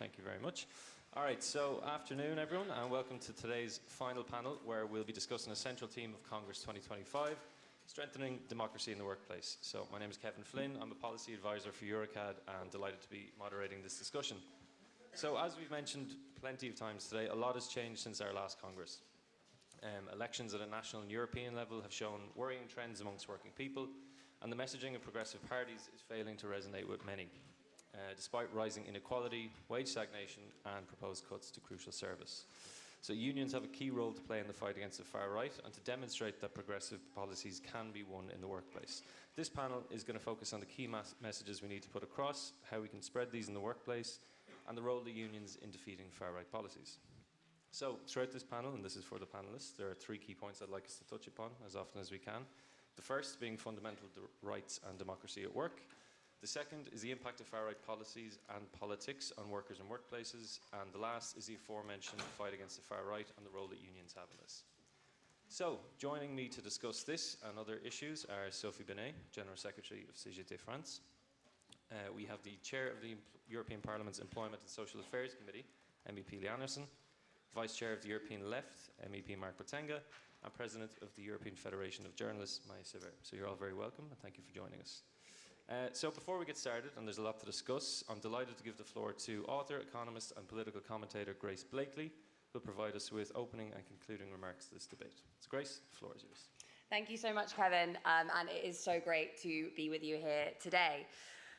Thank you very much. All right, so afternoon, everyone, and welcome to today's final panel, where we'll be discussing a central theme of Congress 2025, strengthening democracy in the workplace. So my name is Kevin Flynn. I'm a policy advisor for Eurocad and delighted to be moderating this discussion. So as we've mentioned plenty of times today, a lot has changed since our last Congress. Elections at a national and European level have shown worrying trends amongst working people, and the messaging of progressive parties is failing to resonate with many, despite rising inequality, wage stagnation, and proposed cuts to crucial service. So unions have a key role to play in the fight against the far right and to demonstrate that progressive policies can be won in the workplace. This panel is going to focus on the key messages we need to put across, how we can spread these in the workplace, and the role of the unions in defeating far right policies. So throughout this panel, and this is for the panelists, there are 3 key points I'd like us to touch upon as often as we can. The first being fundamental rights and democracy at work. The second is the impact of far-right policies and politics on workers and workplaces. And the last is the aforementioned fight against the far right and the role that unions have in this. So, joining me to discuss this and other issues are Sophie Binet, General Secretary of CGT France. We have the Chair of the European Parliament's Employment and Social Affairs Committee, MEP Lee Anderson, Vice Chair of the European Left, MEP Mark Botenga, and President of the European Federation of Journalists, Maya Sever. So you're all very welcome, and thank you for joining us. So before we get started, and there's a lot to discuss, I'm delighted to give the floor to author, economist, and political commentator Grace Blakely, who will provide us with opening and concluding remarks to this debate. So Grace, the floor is yours. Thank you so much, Kevin, and it is so great to be with you here today.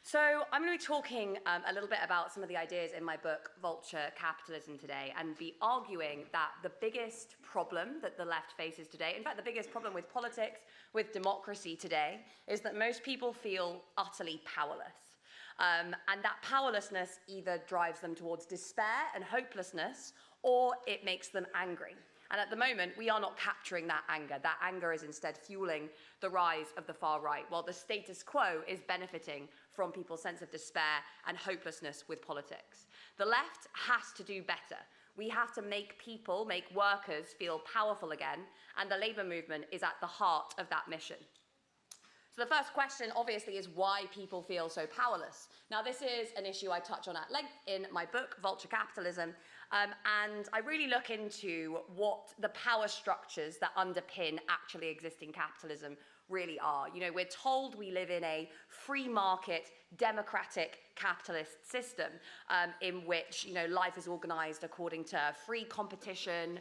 So I'm going to be talking a little bit about some of the ideas in my book, Vulture Capitalism, today, and be arguing that the biggest problem that the left faces today, in fact, the biggest problem with politics, with democracy today, is that most people feel utterly powerless. And that powerlessness either drives them towards despair and hopelessness, or it makes them angry. And at the moment, we are not capturing that anger. That anger is instead fueling the rise of the far right, while the status quo is benefiting from people's sense of despair and hopelessness with politics. The left has to do better. We have to make people, make workers feel powerful again, and the labour movement is at the heart of that mission. So the first question, obviously, is why people feel so powerless. Now, this is an issue I touch on at length in my book, Vulture Capitalism, and I really look into what the power structures that underpin actually existing capitalism really are. You know, we're told we live in a free market, democratic capitalist system in which, you know, life is organized according to free competition.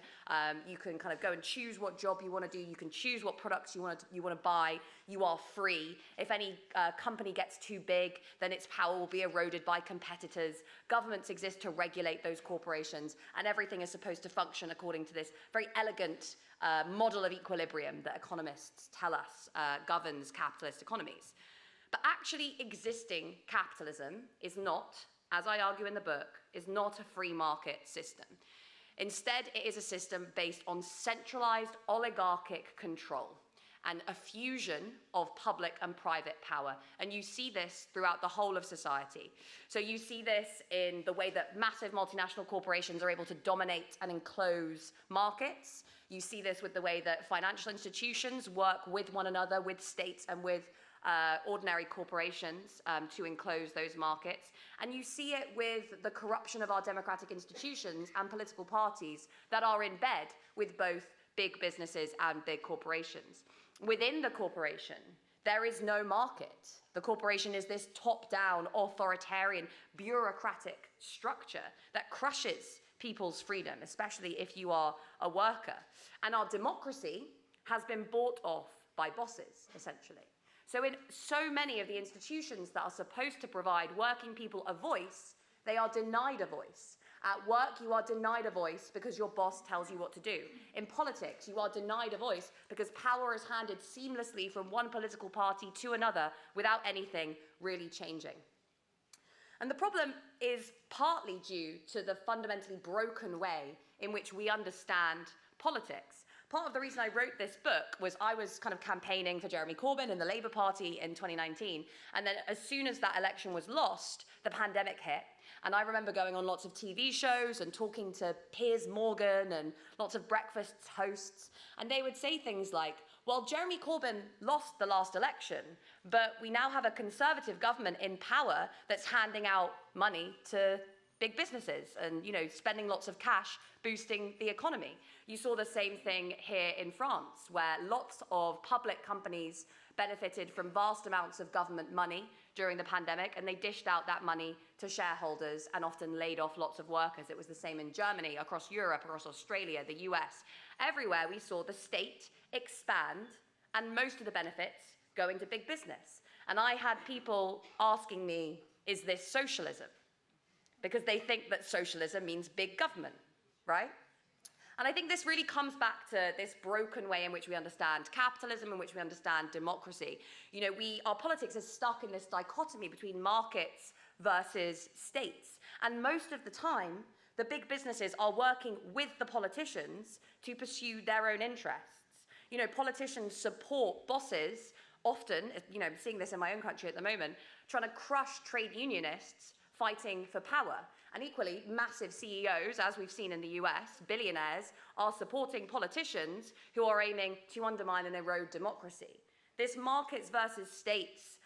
You can kind of go and choose what job you want to do. You can choose what products you want to buy. You are free. If any company gets too big, then its power will be eroded by competitors. Governments exist to regulate those corporations, and everything is supposed to function according to this very elegant model of equilibrium that economists tell us governs capitalist economies. But actually existing capitalism is not, as I argue in the book, is not a free market system. Instead, it is a system based on centralized oligarchic control and a fusion of public and private power. And you see this throughout the whole of society. So you see this in the way that massive multinational corporations are able to dominate and enclose markets. You see this with the way that financial institutions work with one another, with states and with ordinary corporations to enclose those markets. And you see it with the corruption of our democratic institutions and political parties that are in bed with both big businesses and big corporations. Within the corporation, there is no market. The corporation is this top-down, authoritarian, bureaucratic structure that crushes people's freedom, especially if you are a worker. And our democracy has been bought off by bosses, essentially. So in so many of the institutions that are supposed to provide working people a voice, they are denied a voice. At work, you are denied a voice because your boss tells you what to do. In politics, you are denied a voice because power is handed seamlessly from one political party to another without anything really changing. And the problem is partly due to the fundamentally broken way in which we understand politics. Part of the reason I wrote this book was I was kind of campaigning for Jeremy Corbyn in the Labour Party in 2019. And then as soon as that election was lost, the pandemic hit. And I remember going on lots of TV shows and talking to Piers Morgan and lots of breakfast hosts. And they would say things like, well, Jeremy Corbyn lost the last election, but we now have a Conservative government in power that's handing out money to big businesses and, spending lots of cash boosting the economy. You saw the same thing here in France, where lots of public companies benefited from vast amounts of government money during the pandemic, and they dished out that money to shareholders and often laid off lots of workers. It was the same in Germany, across Europe, across Australia, the US. Everywhere we saw the state expand and most of the benefits going to big business. And I had people asking me, is this socialism? Because they think that socialism means big government, right? And I think this really comes back to this broken way in which we understand capitalism, in which we understand democracy. Our politics is stuck in this dichotomy between markets versus states. And most of the time, the big businesses are working with the politicians to pursue their own interests. Politicians support bosses, often, seeing this in my own country at the moment, trying to crush trade unionists fighting for power. And equally, massive CEOs, as we've seen in the US, billionaires, are supporting politicians who are aiming to undermine and erode democracy. This markets versus states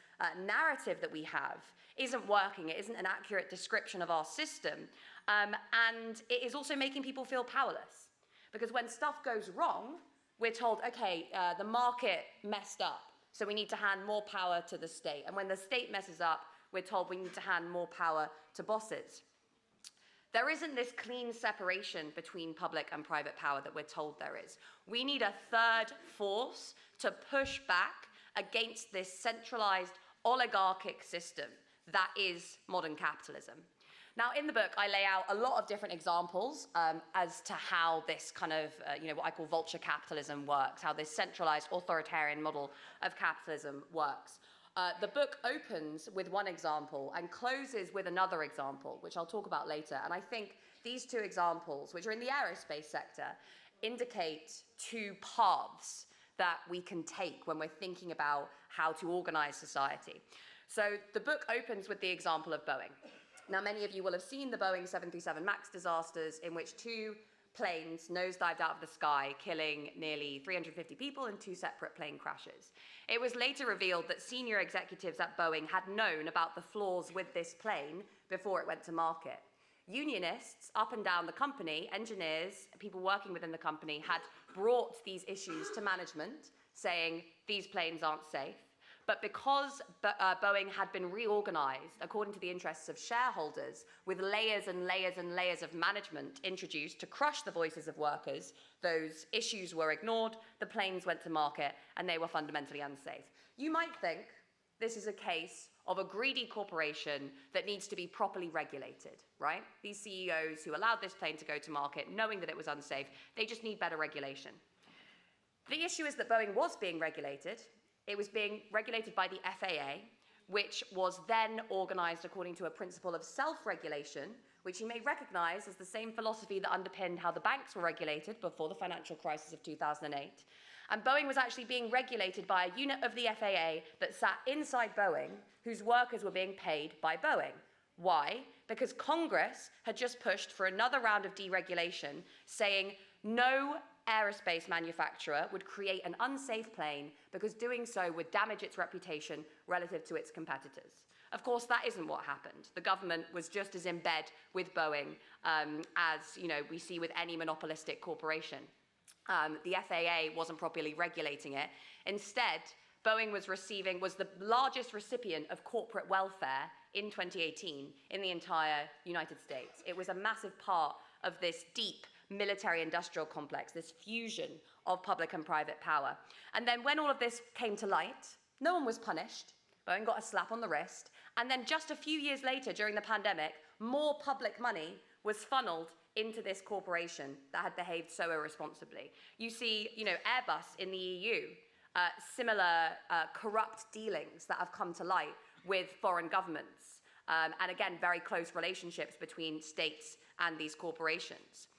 narrative that we have isn't working. It isn't an accurate description of our system. And it is also making people feel powerless. Because when stuff goes wrong, we're told, okay, the market messed up, so we need to hand more power to the state. And when the state messes up, we're told we need to hand more power to bosses. There isn't this clean separation between public and private power that we're told there is. We need a third force to push back against this centralized oligarchic system that is modern capitalism. Now, in the book, I lay out a lot of different examples as to how this kind of, what I call vulture capitalism works, how this centralized authoritarian model of capitalism works. The book opens with one example and closes with another example, which I'll talk about later. And I think these two examples, which are in the aerospace sector, indicate two paths that we can take when we're thinking about how to organize society. So the book opens with the example of Boeing. Now, many of you will have seen the Boeing 737 MAX disasters, in which two planes nosedived out of the sky, killing nearly 350 people in two separate plane crashes. It was later revealed that senior executives at Boeing had known about the flaws with this plane before it went to market. Unionists up and down the company, engineers, people working within the company, had brought these issues to management, saying these planes aren't safe. But because Boeing had been reorganized according to the interests of shareholders, with layers and layers and layers of management introduced to crush the voices of workers, those issues were ignored, the planes went to market, and they were fundamentally unsafe. You might think this is a case of a greedy corporation that needs to be properly regulated, right? These CEOs who allowed this plane to go to market, knowing that it was unsafe, they just need better regulation. The issue is that Boeing was being regulated. It was being regulated by the FAA, which was then organized according to a principle of self-regulation, which you may recognize as the same philosophy that underpinned how the banks were regulated before the financial crisis of 2008. And Boeing was actually being regulated by a unit of the FAA that sat inside Boeing, whose workers were being paid by Boeing. Why? Because Congress had just pushed for another round of deregulation, saying no aerospace manufacturer would create an unsafe plane because doing so would damage its reputation relative to its competitors. Of course, that isn't what happened. The government was just as in bed with Boeing as we see with any monopolistic corporation. The FAA wasn't properly regulating it. Instead, Boeing was the largest recipient of corporate welfare in 2018 in the entire United States. It was a massive part of this deep military-industrial complex, this fusion of public and private power. And then when all of this came to light, no one was punished. Boeing got a slap on the wrist. And then just a few years later, during the pandemic, more public money was funneled into this corporation that had behaved so irresponsibly. You see, Airbus in the EU, similar corrupt dealings that have come to light with foreign governments. And again, very close relationships between states and these corporations.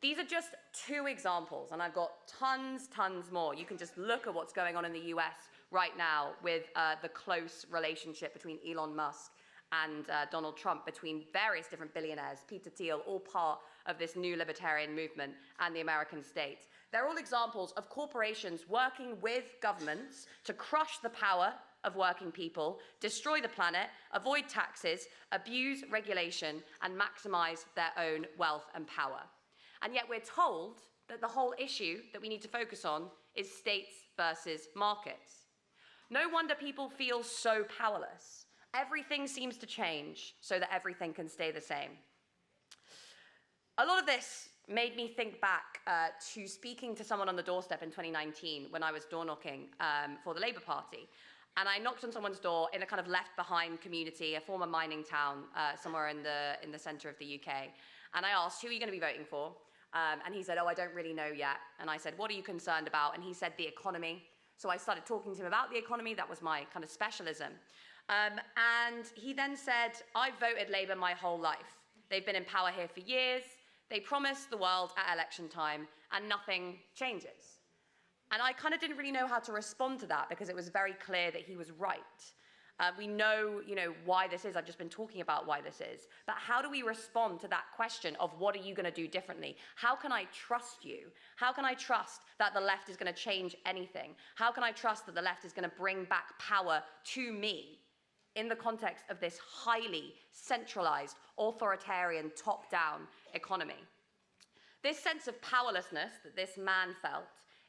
These are just two examples, and I've got tons more. You can just look at what's going on in the US right now with the close relationship between Elon Musk and Donald Trump, between various different billionaires, Peter Thiel, all part of this new libertarian movement, and the American state. They're all examples of corporations working with governments to crush the power of working people, destroy the planet, avoid taxes, abuse regulation, and maximize their own wealth and power. And yet we're told that the whole issue that we need to focus on is states versus markets. No wonder people feel so powerless. Everything seems to change so that everything can stay the same. A lot of this made me think back to speaking to someone on the doorstep in 2019 when I was door knocking for the Labour Party. And I knocked on someone's door in a kind of left-behind community, a former mining town somewhere in the centre of the UK. And I asked, who are you going to be voting for? And he said, oh, I don't really know yet. And I said, what are you concerned about? And he said, the economy. So I started talking to him about the economy. That was my kind of specialism. And he then said, I've voted Labour my whole life. They've been in power here for years. They promise the world at election time, and nothing changes. And I kind of didn't really know how to respond to that because it was very clear that he was right. We know, why this is. I've just been talking about why this is. But how do we respond to that question of what are you going to do differently? How can I trust you? How can I trust that the left is going to change anything? How can I trust that the left is going to bring back power to me in the context of this highly centralized, authoritarian, top-down economy? This sense of powerlessness that this man felt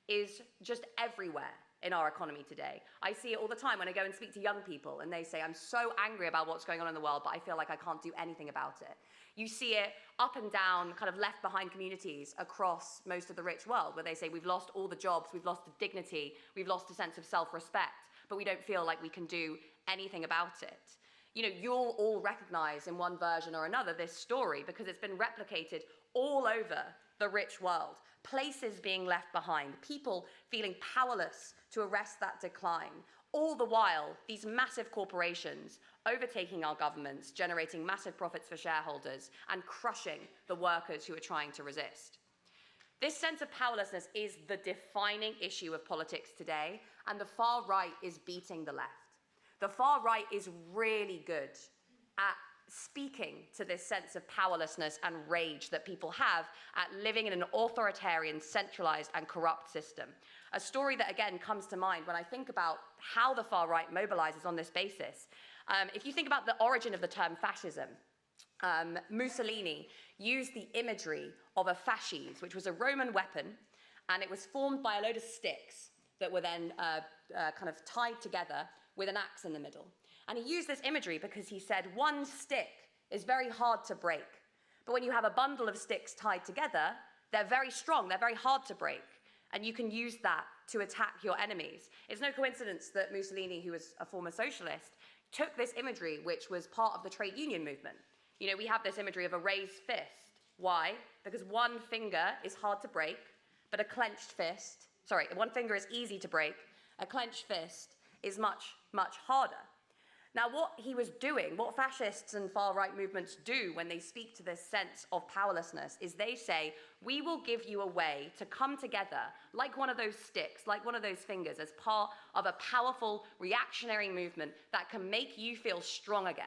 is just everywhere in our economy today. I see it all the time when I go and speak to young people and they say, I'm so angry about what's going on in the world, but I feel like I can't do anything about it. You see it up and down kind of left behind communities across most of the rich world where they say, we've lost all the jobs, we've lost the dignity, we've lost a sense of self-respect, but we don't feel like we can do anything about it. You'll all recognize in one version or another this story because it's been replicated all over the rich world. Places being left behind, people feeling powerless to arrest that decline. All the while, these massive corporations overtaking our governments, generating massive profits for shareholders, and crushing the workers who are trying to resist. This sense of powerlessness is the defining issue of politics today, and the far right is beating the left. The far right is really good at speaking to this sense of powerlessness and rage that people have at living in an authoritarian, centralized, and corrupt system. A story that, again, comes to mind when I think about how the far right mobilizes on this basis. If you think about the origin of the term fascism, Mussolini used the imagery of a fasces, which was a Roman weapon, and it was formed by a load of sticks that were then kind of tied together with an axe in the middle. And he used this imagery because he said one stick is very hard to break. But when you have a bundle of sticks tied together, they're very strong, they're very hard to break. And you can use that to attack your enemies. It's no coincidence that Mussolini, who was a former socialist, took this imagery, which was part of the trade union movement. We have this imagery of a raised fist. Why? Because one finger is hard to break, but a clenched fist, one finger is easy to break, a clenched fist is much, much harder. Now, what he was doing, what fascists and far-right movements do when they speak to this sense of powerlessness is they say, we will give you a way to come together like one of those sticks, like one of those fingers, as part of a powerful reactionary movement that can make you feel strong again.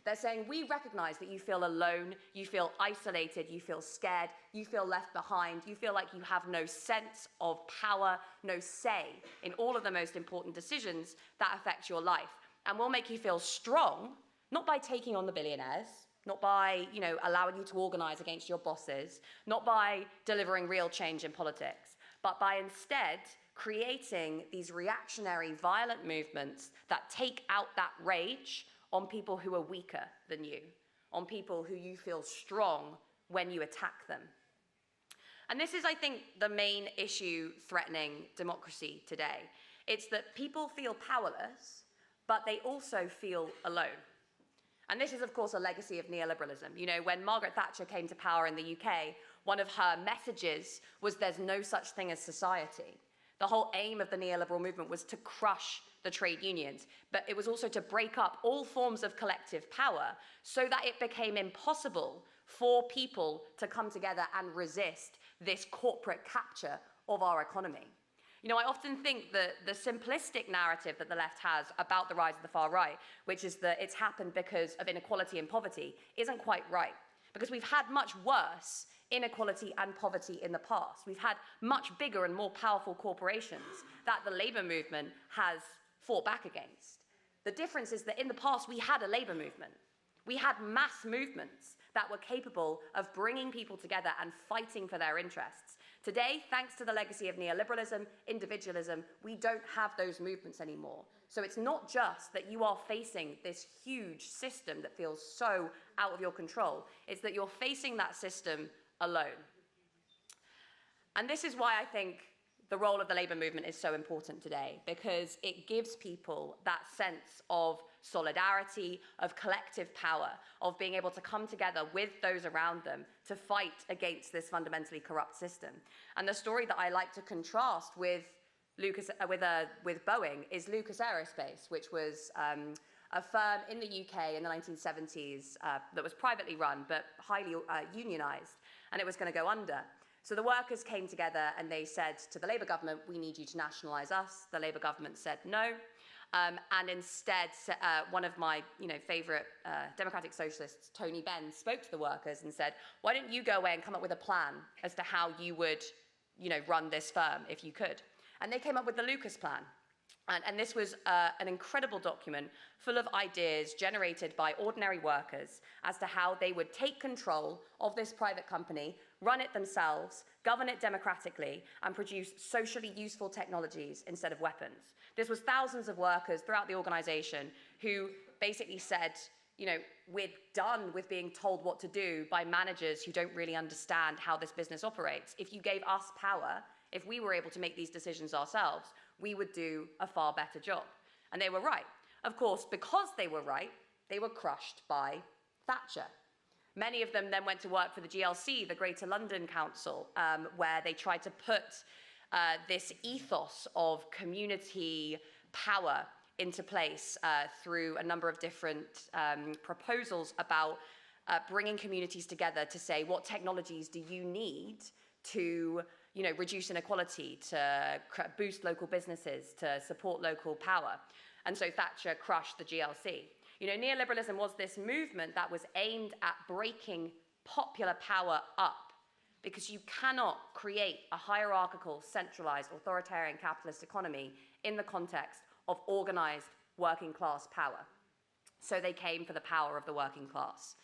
They're saying, we recognize that you feel alone, you feel isolated, you feel scared, you feel left behind, you feel like you have no sense of power, no say in all of the most important decisions that affect your life. And we'll make you feel strong, not by taking on the billionaires, not by, allowing you to organize against your bosses, not by delivering real change in politics, but by instead creating these reactionary, violent movements that take out that rage on people who are weaker than you, on people who you feel strong when you attack them. And this is, I think, the main issue threatening democracy today. It's that people feel powerless, but they also feel alone. And this is, of course, a legacy of neoliberalism. When Margaret Thatcher came to power in the UK, one of her messages was there's no such thing as society. The whole aim of the neoliberal movement was to crush the trade unions, but it was also to break up all forms of collective power so that it became impossible for people to come together and resist this corporate capture of our economy. I often think that the simplistic narrative that the left has about the rise of the far right, which is that it's happened because of inequality and poverty, isn't quite right. Because we've had much worse inequality and poverty in the past. We've had much bigger and more powerful corporations that the Labour movement has fought back against. The difference is that in the past, we had a labor movement. We had mass movements that were capable of bringing people together and fighting for their interests. Today, thanks to the legacy of neoliberalism, individualism, we don't have those movements anymore. So it's not just that you are facing this huge system that feels so out of your control, it's that you're facing that system alone. And this is why I think the role of the labor movement is so important today, because it gives people that sense of solidarity, of collective power, of being able to come together with those around them to fight against this fundamentally corrupt system. And the story that I like to contrast with Boeing is Lucas Aerospace, which was a firm in the UK in the 1970s that was privately run but highly unionized, and it was going to go under. So the workers came together and they said to the Labour government, we need you to nationalise us. The Labour government said no. And instead, one of my favourite democratic socialists, Tony Benn, spoke to the workers and said, why don't you go away and come up with a plan as to how you would run this firm if you could? And they came up with the Lucas Plan. And this was an incredible document full of ideas generated by ordinary workers as to how they would take control of this private company, run it themselves, govern it democratically, and produce socially useful technologies instead of weapons. This was thousands of workers throughout the organization who basically said, we're done with being told what to do by managers who don't really understand how this business operates. If you gave us power, if we were able to make these decisions ourselves, we would do a far better job. And they were right. Of course, because they were right, they were crushed by Thatcher. Many of them then went to work for the GLC, the Greater London Council, where they tried to put this ethos of community power into place through a number of different proposals about bringing communities together to say, what technologies do you need to reduce inequality, to boost local businesses, to support local power. And so Thatcher crushed the GLC. Neoliberalism was this movement that was aimed at breaking popular power up, because you cannot create a hierarchical, centralized, authoritarian capitalist economy in the context of organized working class power. So they came for the power of the working class.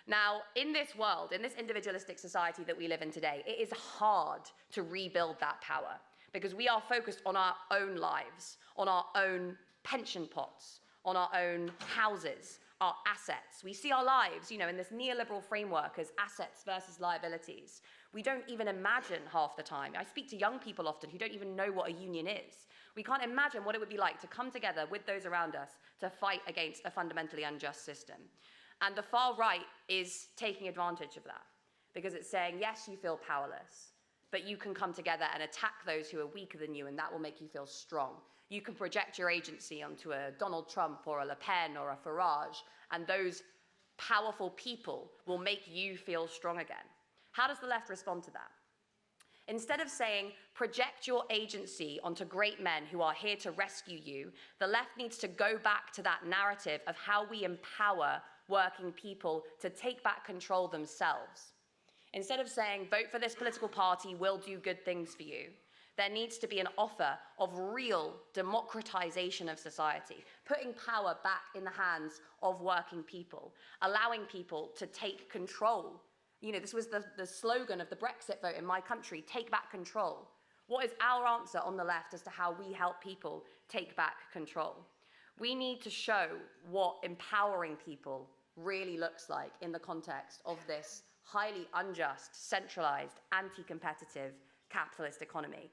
Now, in this world, in this individualistic society that we live in today, it is hard to rebuild that power because we are focused on our own lives, on our own pension pots, on our own houses, our assets. We see our lives, in this neoliberal framework as assets versus liabilities. We don't even imagine half the time. I speak to young people often who don't even know what a union is. We can't imagine what it would be like to come together with those around us to fight against a fundamentally unjust system. And the far right is taking advantage of that because it's saying, yes, you feel powerless, but you can come together and attack those who are weaker than you, and that will make you feel strong. You can project your agency onto a Donald Trump or a Le Pen or a Farage, and those powerful people will make you feel strong again. How does the left respond to that? Instead of saying, project your agency onto great men who are here to rescue you, the left needs to go back to that narrative of how we empower working people to take back control themselves. Instead of saying, vote for this political party, we'll do good things for you, there needs to be an offer of real democratization of society, putting power back in the hands of working people, allowing people to take control. This was the slogan of the Brexit vote in my country, take back control. What is our answer on the left as to how we help people take back control? We need to show what empowering people really looks like in the context of this highly unjust, centralized, anti-competitive capitalist economy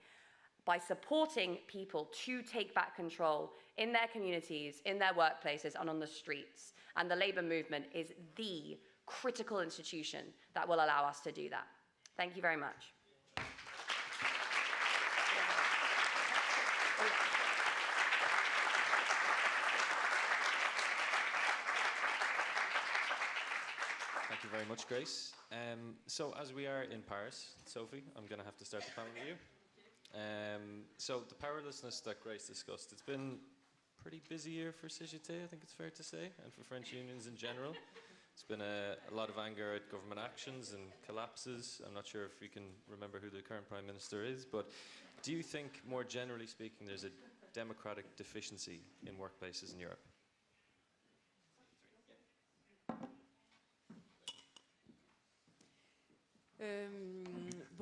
by supporting people to take back control in their communities, in their workplaces, and on the streets. And the labor movement is the critical institution that will allow us to do that. Thank you very much. Thank you very much, Grace. So as we are in Paris, Sophie, I'm going to have to start the panel with you. So the powerlessness that Grace discussed, it's been a pretty busy year for CGT, I think it's fair to say, and for French unions in general. It's been a lot of anger at government actions and collapses. I'm not sure if we can remember who the current Prime Minister is, but do you think, more generally speaking, there's a democratic deficiency in workplaces in Europe?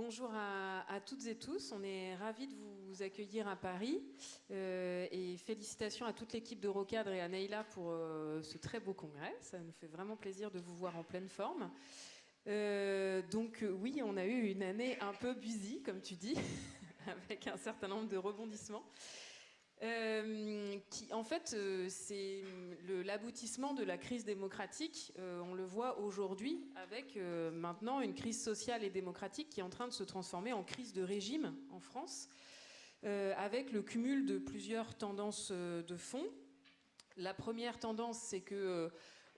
bonjour à toutes et tous. On est ravis de vous accueillir à Paris. Et félicitations à toute l'équipe d'Eurocadre et à Neila pour ce très beau congrès. Ça nous fait vraiment plaisir de vous voir en pleine forme. Oui, on a eu une année un peu busy, comme tu dis, avec un certain nombre de rebondissements. Qui en fait c'est l'aboutissement de la crise démocratique. On le voit aujourd'hui avec maintenant une crise sociale et démocratique qui est en train de se transformer en crise de régime en France, avec le cumul de plusieurs tendances de fond. La première tendance, c'est que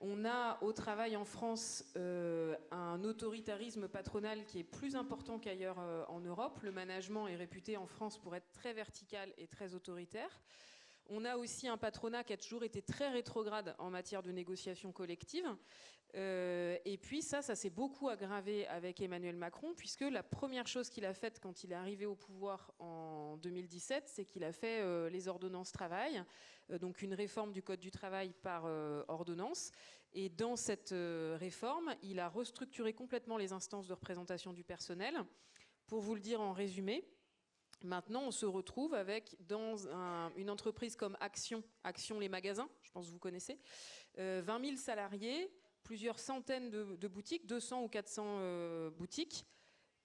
on a au travail en France un autoritarisme patronal qui est plus important qu'ailleurs en Europe. Le management est réputé en France pour être très vertical et très autoritaire. On a aussi un patronat qui a toujours été très rétrograde en matière de négociation collective. Et puis ça s'est beaucoup aggravé avec Emmanuel Macron, puisque la première chose qu'il a faite quand il est arrivé au pouvoir en 2017, c'est qu'il a fait les ordonnances travail, donc une réforme du Code du travail par ordonnance. Et dans cette réforme, il a restructuré complètement les instances de représentation du personnel. Pour vous le dire en résumé, maintenant on se retrouve avec, dans une entreprise comme Action les magasins, je pense que vous connaissez, 20 000 salariés, plusieurs centaines de boutiques, 200 ou 400 boutiques,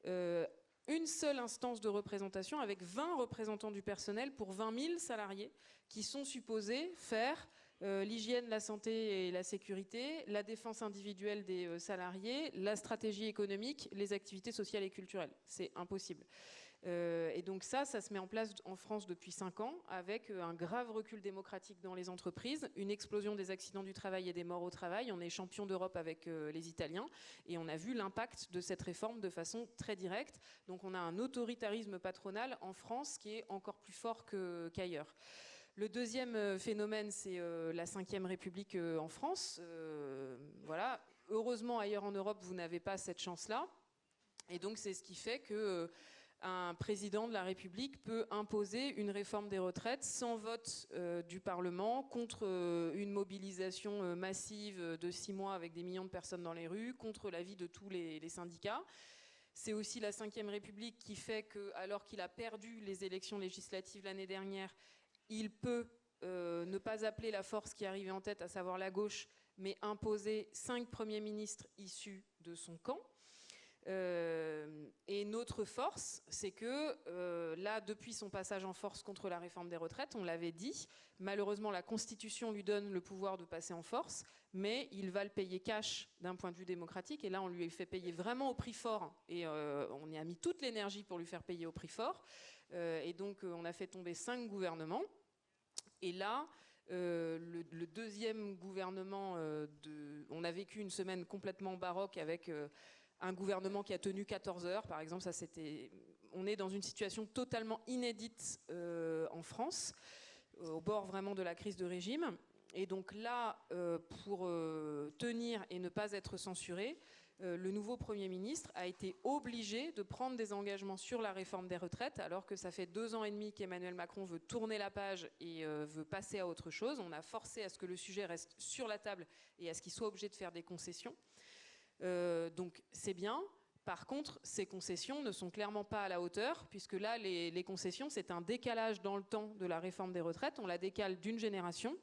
une seule instance de représentation avec 20 représentants du personnel pour 20 000 salariés qui sont supposés faire l'hygiène, la santé et la sécurité, la défense individuelle des salariés, la stratégie économique, les activités sociales et culturelles. C'est impossible. Et donc ça se met en place en France depuis 5 ans avec un grave recul démocratique dans les entreprises, une explosion des accidents du travail et des morts au travail. On est champion d'Europe avec les Italiens et on a vu l'impact de cette réforme de façon très directe. Donc on a un autoritarisme patronal en France qui est encore plus fort qu'ailleurs. Le deuxième phénomène, c'est la 5e République en France. Voilà. Heureusement, ailleurs en Europe, vous n'avez pas cette chance-là. Et donc c'est ce qui fait que un président de la République peut imposer une réforme des retraites sans vote du Parlement, contre une mobilisation massive de 6 mois avec des millions de personnes dans les rues, contre l'avis de tous les syndicats. C'est aussi la 5e République qui fait que, alors qu'il a perdu les élections législatives l'année dernière, il peut ne pas appeler la force qui arrivait en tête, à savoir la gauche, mais imposer 5 premiers ministres issus de son camp. Et notre force, c'est que là, depuis son passage en force contre la réforme des retraites, on l'avait dit, malheureusement la Constitution lui donne le pouvoir de passer en force, mais il va le payer cash d'un point de vue démocratique, et là on lui fait payer vraiment au prix fort, et on y a mis toute l'énergie pour lui faire payer au prix fort, et donc on a fait tomber 5 gouvernements, et là le deuxième gouvernement, on a vécu une semaine complètement baroque avec un gouvernement qui a tenu 14 heures, par exemple. On est dans une situation totalement inédite en France, au bord vraiment de la crise de régime. Et donc là, pour tenir et ne pas être censuré, le nouveau Premier ministre a été obligé de prendre des engagements sur la réforme des retraites, alors que ça fait 2 ans et demi qu'Emmanuel Macron veut tourner la page et veut passer à autre chose. On a forcé à ce que le sujet reste sur la table et à ce qu'il soit obligé de faire des concessions. Donc c'est bien. Par contre, ces concessions ne sont clairement pas à la hauteur, puisque là, les concessions, c'est un décalage dans le temps de la réforme des retraites. On la décale d'une génération.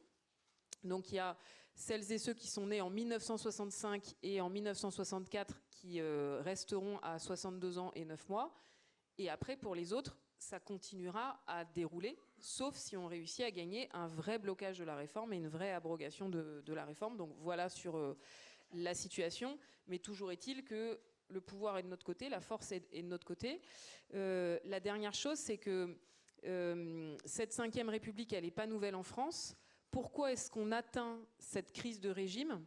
Donc il y a celles et ceux qui sont nés en 1965 et en 1964 qui resteront à 62 ans et 9 mois. Et après, pour les autres, ça continuera à dérouler, sauf si on réussit à gagner un vrai blocage de la réforme et une vraie abrogation de la réforme. Donc voilà sur la situation, mais toujours est-il que le pouvoir est de notre côté, la force est de notre côté. La dernière chose, c'est que cette 5e République, elle n'est pas nouvelle en France. Pourquoi est-ce qu'on atteint cette crise de régime ?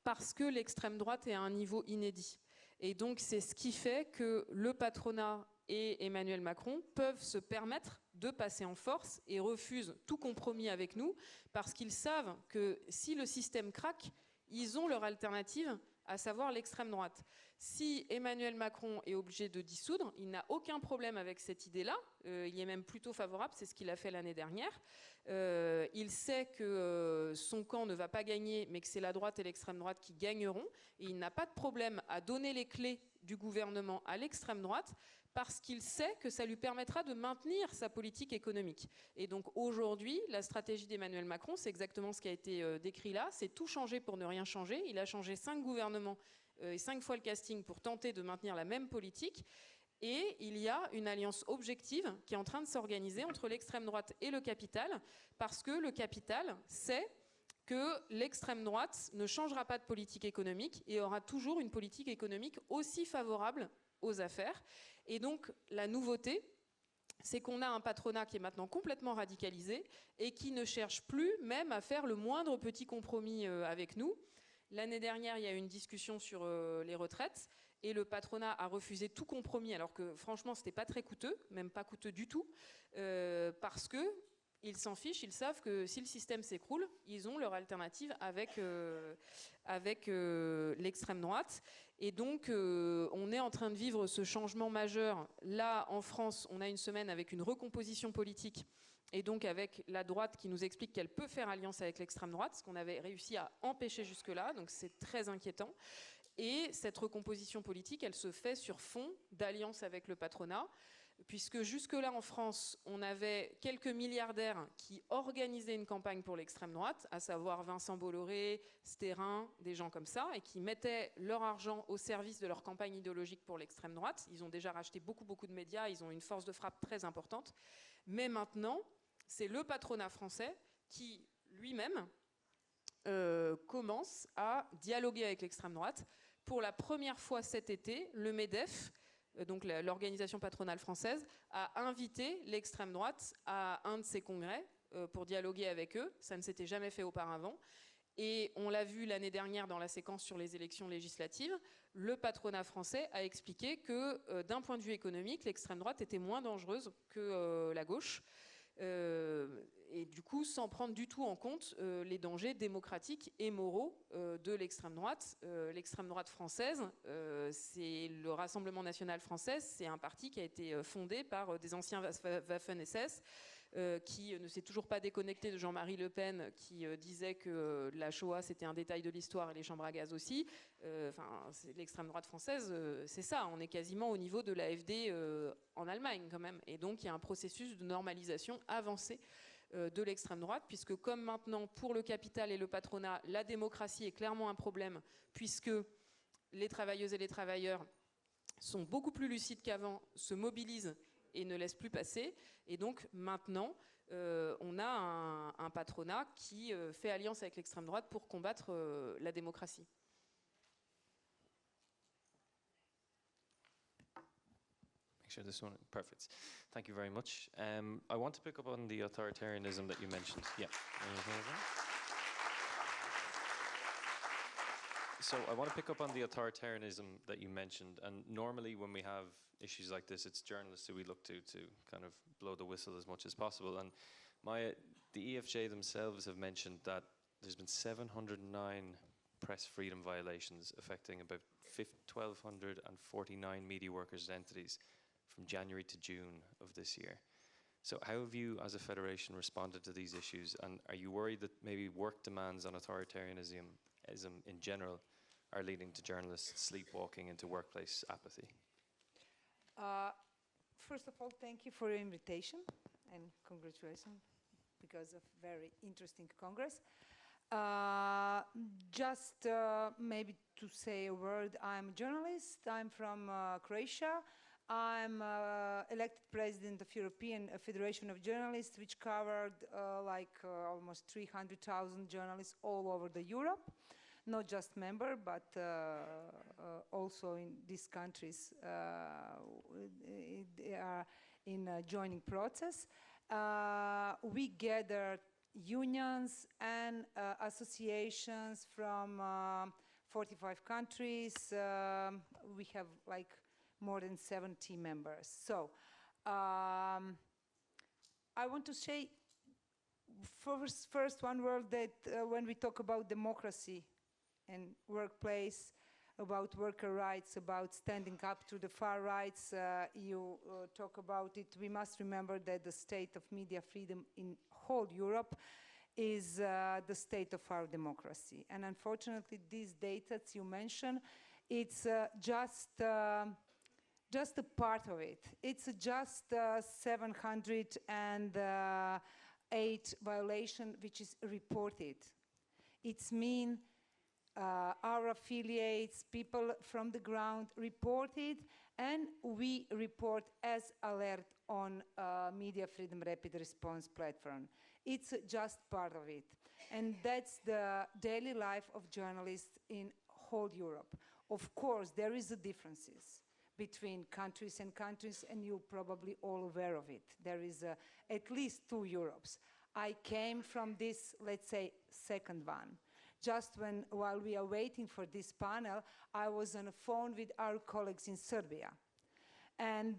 Parce que l'extrême droite est à un niveau inédit. Et donc c'est ce qui fait que le patronat et Emmanuel Macron peuvent se permettre de passer en force et refusent tout compromis avec nous, parce qu'ils savent que si le système craque, ils ont leur alternative à savoir l'extrême droite. Si Emmanuel Macron est obligé de dissoudre, il n'a aucun problème avec cette idée-là, il est même plutôt favorable, c'est ce qu'il a fait l'année dernière. Il sait que son camp ne va pas gagner, mais que c'est la droite et l'extrême droite qui gagneront, et il n'a pas de problème à donner les clés du gouvernement à l'extrême droite, parce qu'il sait que ça lui permettra de maintenir sa politique économique. Et donc aujourd'hui, la stratégie d'Emmanuel Macron, c'est exactement ce qui a été décrit là, c'est tout changer pour ne rien changer. Il a changé 5 gouvernements et 5 fois le casting pour tenter de maintenir la même politique. Et il y a une alliance objective qui est en train de s'organiser entre l'extrême droite et le capital, parce que le capital sait que l'extrême droite ne changera pas de politique économique et aura toujours une politique économique aussi favorable aux affaires. Et donc, la nouveauté, c'est qu'on a un patronat qui est maintenant complètement radicalisé et qui ne cherche plus même à faire le moindre petit compromis avec nous. L'année dernière, il y a eu une discussion sur les retraites et le patronat a refusé tout compromis, alors que franchement, c'était pas très coûteux, même pas coûteux du tout, parce que ils s'en fichent, ils savent que si le système s'écroule, ils ont leur alternative avec l'extrême droite. Et donc, on est en train de vivre ce changement majeur. Là, en France, on a une semaine avec une recomposition politique, et donc avec la droite qui nous explique qu'elle peut faire alliance avec l'extrême droite, ce qu'on avait réussi à empêcher jusque-là, donc c'est très inquiétant. Et cette recomposition politique, elle se fait sur fond d'alliance avec le patronat, puisque jusque-là en France, on avait quelques milliardaires qui organisaient une campagne pour l'extrême droite, à savoir Vincent Bolloré, Stérin, des gens comme ça, et qui mettaient leur argent au service de leur campagne idéologique pour l'extrême droite. Ils ont déjà racheté beaucoup de médias, ils ont une force de frappe très importante. Mais maintenant, c'est le patronat français qui, lui-même, commence à dialoguer avec l'extrême droite. Pour la première fois cet été, le MEDEF, donc l'organisation patronale française, a invité l'extrême droite à un de ses congrès pour dialoguer avec eux. Ça ne s'était jamais fait auparavant. Et on l'a vu l'année dernière dans la séquence sur les élections législatives, le patronat français a expliqué que d'un point de vue économique, l'extrême droite était moins dangereuse que la gauche. Et du coup, sans prendre du tout en compte les dangers démocratiques et moraux de l'extrême droite. L'extrême droite française, c'est le Rassemblement national français, c'est un parti qui a été fondé par des anciens Waffen-SS, qui ne s'est toujours pas déconnecté de Jean-Marie Le Pen, qui disait que la Shoah c'était un détail de l'histoire et les chambres à gaz aussi. L'extrême droite française, c'est ça, on est quasiment au niveau de l'AfD en Allemagne quand même. Et donc il y a un processus de normalisation avancé de l'extrême droite, puisque comme maintenant pour le capital et le patronat, la démocratie est clairement un problème, puisque les travailleuses et les travailleurs sont beaucoup plus lucides qu'avant, se mobilisent et ne laissent plus passer. Et donc maintenant, on a un patronat qui fait alliance avec l'extrême droite pour combattre la démocratie. Sure, this one, perfect. Thank you very much. I want to pick up on the authoritarianism that you mentioned. Yeah. So I want to pick up on the authoritarianism that you mentioned. And normally when we have issues like this, it's journalists who we look to kind of blow the whistle as much as possible. And the EFJ themselves have mentioned that there's been 709 press freedom violations affecting about 1,249 media workers and entities from January to June of this year. So how have you as a federation responded to these issues, and are you worried that maybe work demands on authoritarianism in general are leading to journalists sleepwalking into workplace apathy? First of all, thank you for your invitation and congratulations because of very interesting Congress. Just maybe to say a word, I'm a journalist, I'm from Croatia. I'm elected president of European Federation of Journalists, which covered almost 300,000 journalists all over the Europe. Not just member, but also in these countries they are in a joining process. We gathered unions and associations from 45 countries. We have more than 70 members. So I want to say first one word that when we talk about democracy and workplace, about worker rights, about standing up to the far rights. You talk about it. We must remember that the state of media freedom in whole Europe is the state of our democracy. And unfortunately, these data you mentioned, it's just a part of it. It's just 708 violation which is reported. It's mean our affiliates, people from the ground reported, and we report as alert on Media Freedom Rapid Response platform. It's just part of it. And that's the daily life of journalists in whole Europe. Of course, there is a differences between countries, and you're probably all aware of it. There is at least 2 Europes. I came from this, let's say, second one. Just while we are waiting for this panel, I was on a phone with our colleagues in Serbia. And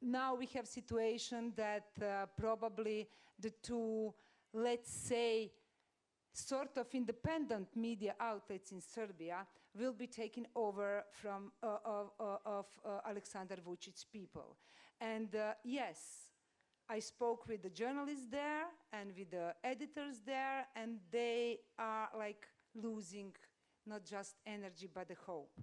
now we have situation that probably the 2, let's say, sort of independent media outlets in Serbia will be taken over from of Aleksandar Vučić people. And yes, I spoke with the journalists there and with the editors there, and they are like losing not just energy but the hope.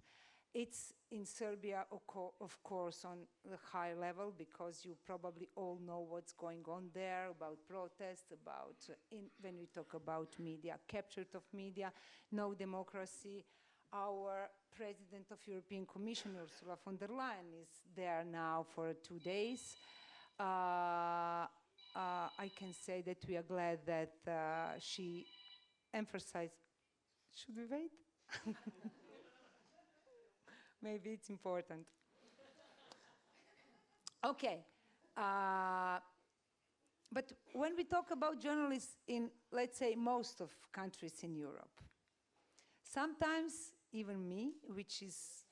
It's in Serbia, of course, on the high level, because you probably all know what's going on there about protests, about when we talk about media, capture of media, no democracy. Our President of European Commission, Ursula von der Leyen, is there now for 2 days. I can say that we are glad that she emphasized. Should we wait? Maybe it's important. Okay. But when we talk about journalists in, let's say, most of countries in Europe, sometimes even me, which is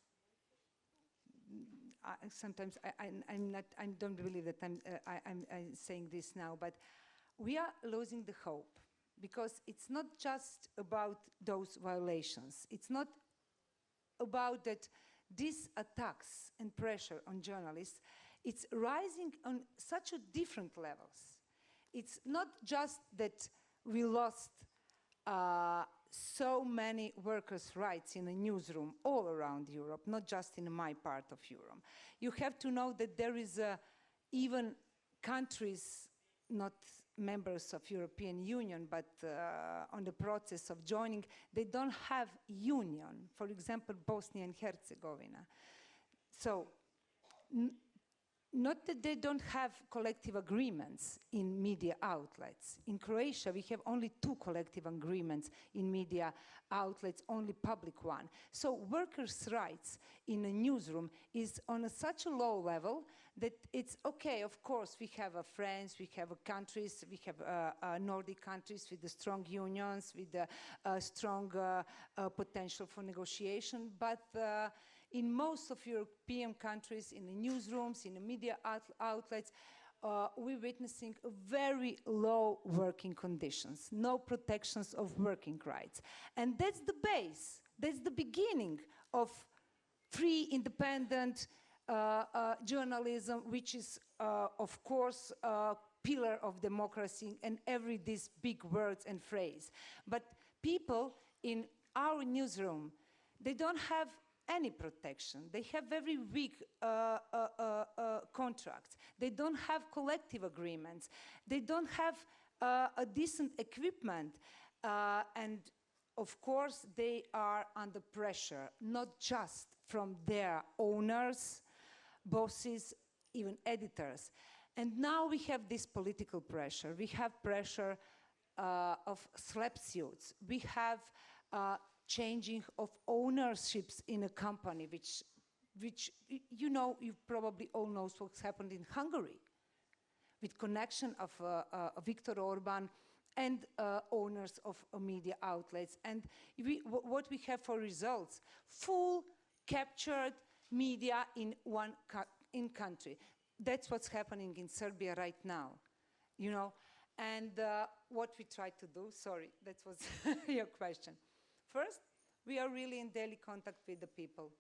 sometimes I don't believe that I'm saying this now, but we are losing the hope, because it's not just about those violations. It's not about that these attacks and pressure on journalists, it's rising on such a different levels. It's not just that we lost so many workers' rights in a newsroom all around Europe, not just in my part of Europe. You have to know that there is even countries, not members of European Union, but on the process of joining, they don't have union. For example, Bosnia and Herzegovina. So, not that they don't have collective agreements in media outlets. In Croatia, we have only 2 collective agreements in media outlets, only public one. So workers' rights in a newsroom is on such a low level that it's okay. Of course, we have France, we have countries, we have Nordic countries with the strong unions, with the strong potential for negotiation, but in most of European countries, in the newsrooms, in the media outlets, we're witnessing very low working conditions, no protections of working rights. And that's the base, that's the beginning of free, independent journalism, which is, of course, a pillar of democracy, and every these big words and phrase. But people in our newsroom, they don't have any protection. They have very weak contracts. They don't have collective agreements. They don't have a decent equipment. And of course, they are under pressure, not just from their owners, bosses, even editors. And now we have this political pressure. We have pressure of slap suits. We have changing of ownerships in a company, which you know, you probably all know what's happened in Hungary with connection of Viktor Orban and owners of media outlets. And what we have for results, full captured media in one country. That's what's happening in Serbia right now, you know. And what we try to do, sorry, that was your question. First, We are really in daily contact with the people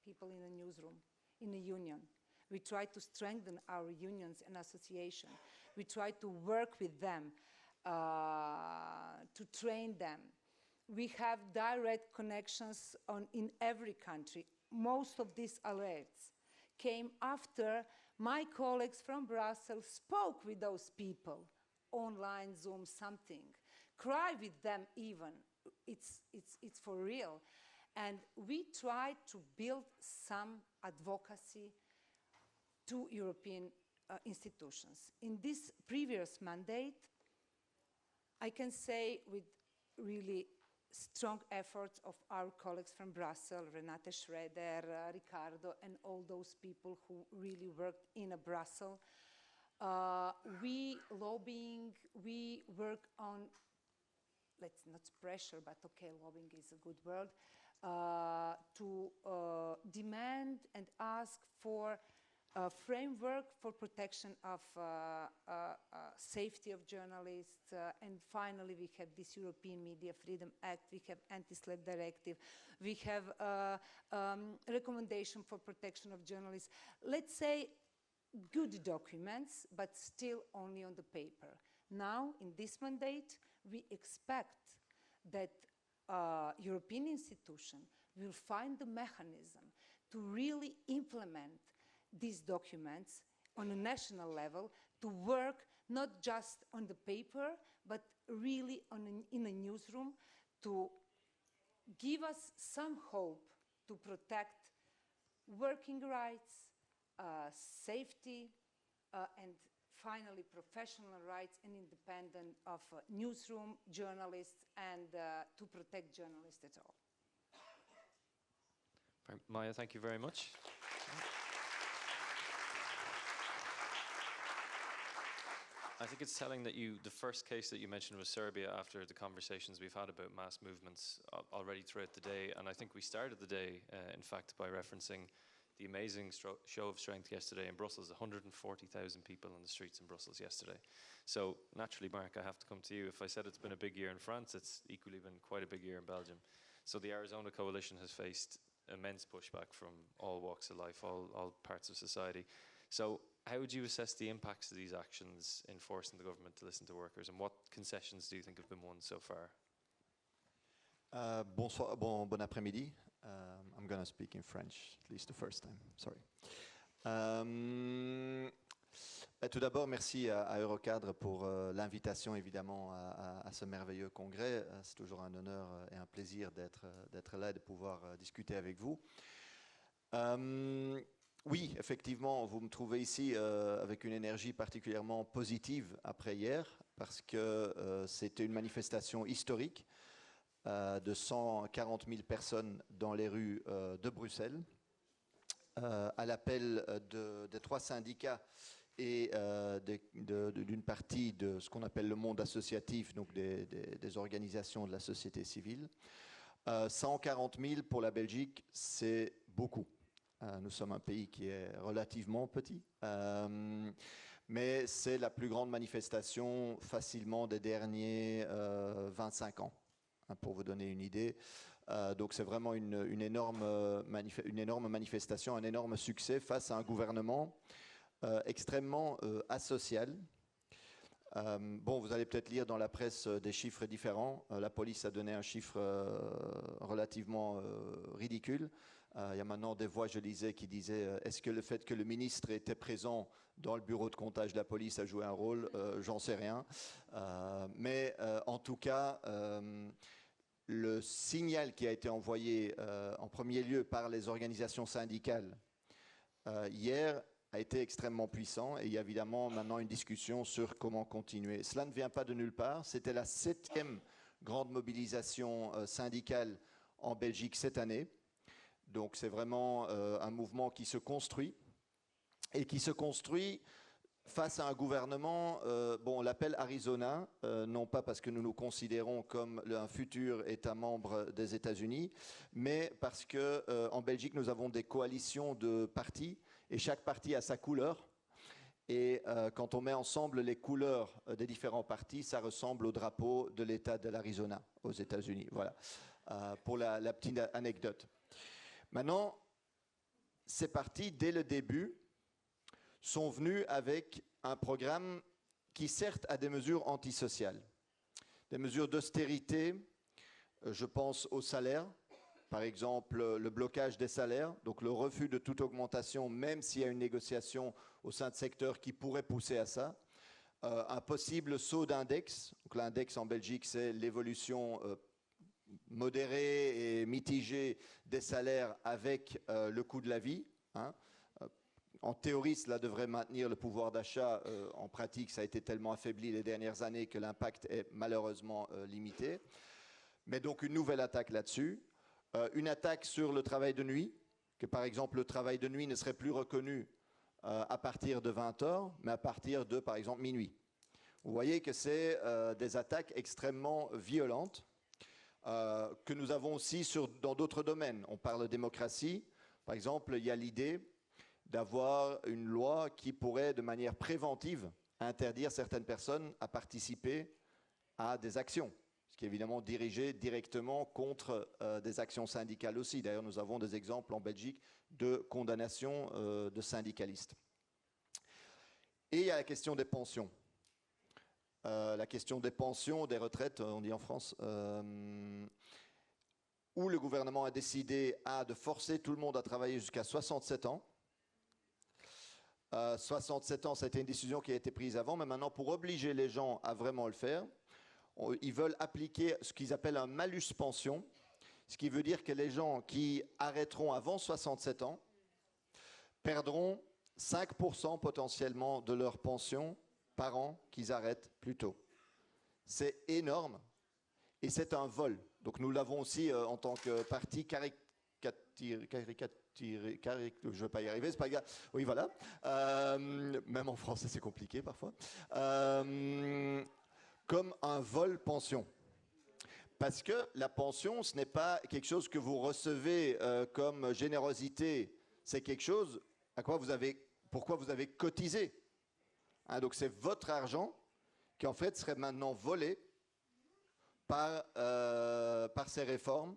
in the newsroom, in the union. We try to strengthen our unions and associations. We try to work with them, to train them. We have direct connections in every country. Most of these alerts came after my colleagues from Brussels spoke with those people, online, Zoom, something, cry with them even. It's for real. And we try to build some advocacy to European institutions. In this previous mandate, I can say with really strong efforts of our colleagues from Brussels, Renate Schroeder, Ricardo, and all those people who really worked in Brussels. We lobbying, we work on, let's not pressure, but okay, lobbying is a good word, to demand and ask for a framework for protection of safety of journalists, and finally we have this European Media Freedom Act, we have Anti-SLAPP Directive, we have recommendation for protection of journalists. Let's say good documents, but still only on the paper. Now, in this mandate, we expect that European institution will find the mechanism to really implement these documents on a national level, to work not just on the paper, but really in a newsroom, to give us some hope to protect working rights, safety, and finally professional rights and independence of newsroom, journalists, and to protect journalists at all. Maya, thank you very much. I think it's telling that the first case that you mentioned was Serbia after the conversations we've had about mass movements already throughout the day. And I think we started the day, in fact, by referencing the amazing show of strength yesterday in Brussels, 140,000 people on the streets in Brussels yesterday. So naturally, Mark, I have to come to you. If I said it's been a big year in France, it's equally been quite a big year in Belgium. So the Arizona Coalition has faced immense pushback from all walks of life, all parts of society. So how would you assess the impacts of these actions in forcing the government to listen to workers, and what concessions do you think have been won so far? Bonsoir, bon après-midi. I'm going to speak in French, at least the first time, sorry. Tout d'abord, merci à Eurocadre pour l'invitation, évidemment, à ce merveilleux congrès. C'est toujours un honneur et un plaisir d'être là et de pouvoir discuter avec vous. Oui, effectivement, vous me trouvez ici avec une énergie particulièrement positive après hier, parce que c'était une manifestation historique de 140 000 personnes dans les rues de Bruxelles, à l'appel des trois syndicats et d'une partie de ce qu'on appelle le monde associatif, donc des organisations de la société civile. 140 000 pour la Belgique, c'est beaucoup. Nous sommes un pays qui est relativement petit, mais c'est la plus grande manifestation facilement des derniers 25 ans, pour vous donner une idée. Donc c'est vraiment une énorme manifestation, un énorme succès face à un gouvernement extrêmement asocial. Bon, vous allez peut-être lire dans la presse des chiffres différents. La police a donné un chiffre relativement ridicule. Il y a maintenant des voix, je lisais, qui disaient est-ce que le fait que le ministre était présent dans le bureau de comptage de la police a joué un rôle? J'en sais rien. Mais en tout cas, le signal qui a été envoyé en premier lieu par les organisations syndicales hier a été extrêmement puissant, et il y a évidemment maintenant une discussion sur comment continuer. Cela ne vient pas de nulle part. C'était la 7e grande mobilisation syndicale en Belgique cette année. Donc c'est vraiment un mouvement qui se construit, et qui se construit face à un gouvernement, bon, on l'appelle Arizona, non pas parce que nous nous considérons comme un futur État membre des États-Unis, mais parce qu'en Belgique, nous avons des coalitions de partis, et chaque parti a sa couleur. Et quand on met ensemble les couleurs des différents partis, ça ressemble au drapeau de l'État de l'Arizona aux États-Unis. Voilà. pour la petite anecdote. Maintenant, ces partis, dès le début, sont venus avec un programme qui, certes, a des mesures antisociales, des mesures d'austérité. Je pense aux salaires, par exemple le blocage des salaires, donc le refus de toute augmentation, même s'il y a une négociation au sein de secteurs qui pourrait pousser à ça. Un possible saut d'index. Donc l'index en Belgique, c'est l'évolution modérée et mitigée des salaires avec le coût de la vie. Hein. En théorie, cela devrait maintenir le pouvoir d'achat. En pratique, ça a été tellement affaibli les dernières années que l'impact est malheureusement limité. Mais donc une nouvelle attaque là-dessus. Une attaque sur le travail de nuit, que par exemple le travail de nuit ne serait plus reconnu à partir de 20 heures, mais à partir de par exemple minuit. Vous voyez que c'est des attaques extrêmement violentes que nous avons aussi dans d'autres domaines. On parle de démocratie. Par exemple, il y a l'idée d'avoir une loi qui pourrait de manière préventive interdire certaines personnes à participer à des actions, ce qui est évidemment dirigé directement contre des actions syndicales aussi. D'ailleurs, nous avons des exemples en Belgique de condamnation de syndicalistes. Et il y a la question des pensions. La question des pensions, des retraites, on dit en France, où le gouvernement a décidé de forcer tout le monde à travailler jusqu'à 67 ans. 67 ans, ça a été une décision qui a été prise avant, mais maintenant, pour obliger les gens à vraiment le faire, ils veulent appliquer ce qu'ils appellent un malus pension, ce qui veut dire que les gens qui arrêteront avant 67 ans perdront 5% potentiellement de leur pension par an qu'ils arrêtent plus tôt. C'est énorme et c'est un vol. Donc nous l'avons aussi en tant que parti je ne vais pas y arriver, c'est pas grave. Oui, voilà. Même en français, c'est compliqué parfois. Comme un vol pension. Parce que la pension, ce n'est pas quelque chose que vous recevez comme générosité. C'est quelque chose pourquoi vous avez cotisé. Hein, donc c'est votre argent qui en fait serait maintenant volé par ces réformes.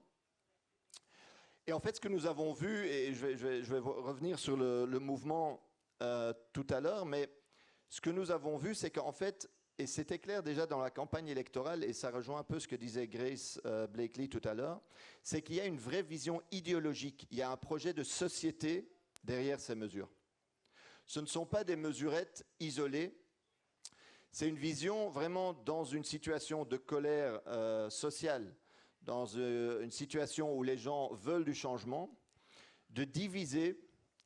Et en fait, ce que nous avons vu, et je vais revenir sur le mouvement tout à l'heure, mais ce que nous avons vu, c'est qu'en fait, et c'était clair déjà dans la campagne électorale, et ça rejoint un peu ce que disait Grace Blakely tout à l'heure, c'est qu'il y a une vraie vision idéologique. Il y a un projet de société derrière ces mesures. Ce ne sont pas des mesurettes isolées. C'est une vision vraiment dans une situation de colère sociale, dans une situation où les gens veulent du changement, de diviser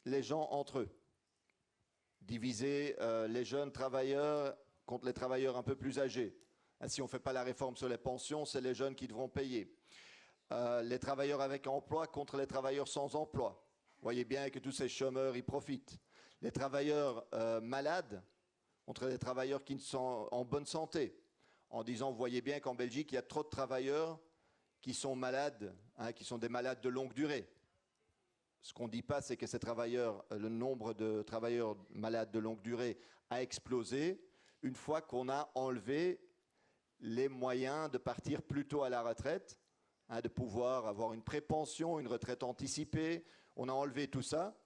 les gens entre eux. Diviser les jeunes travailleurs contre les travailleurs un peu plus âgés. Si on ne fait pas la réforme sur les pensions, c'est les jeunes qui devront payer. Les travailleurs avec emploi contre les travailleurs sans emploi. Vous voyez bien que tous ces chômeurs y profitent. Les travailleurs malades contre les travailleurs qui sont en bonne santé. En disant, vous voyez bien qu'en Belgique, il y a trop de travailleurs qui sont malades, hein, qui sont des malades de longue durée. Ce qu'on ne dit pas, c'est que ces travailleurs, le nombre de travailleurs malades de longue durée a explosé une fois qu'on a enlevé les moyens de partir plus tôt à la retraite, hein, de pouvoir avoir une prépension, une retraite anticipée. On a enlevé tout ça.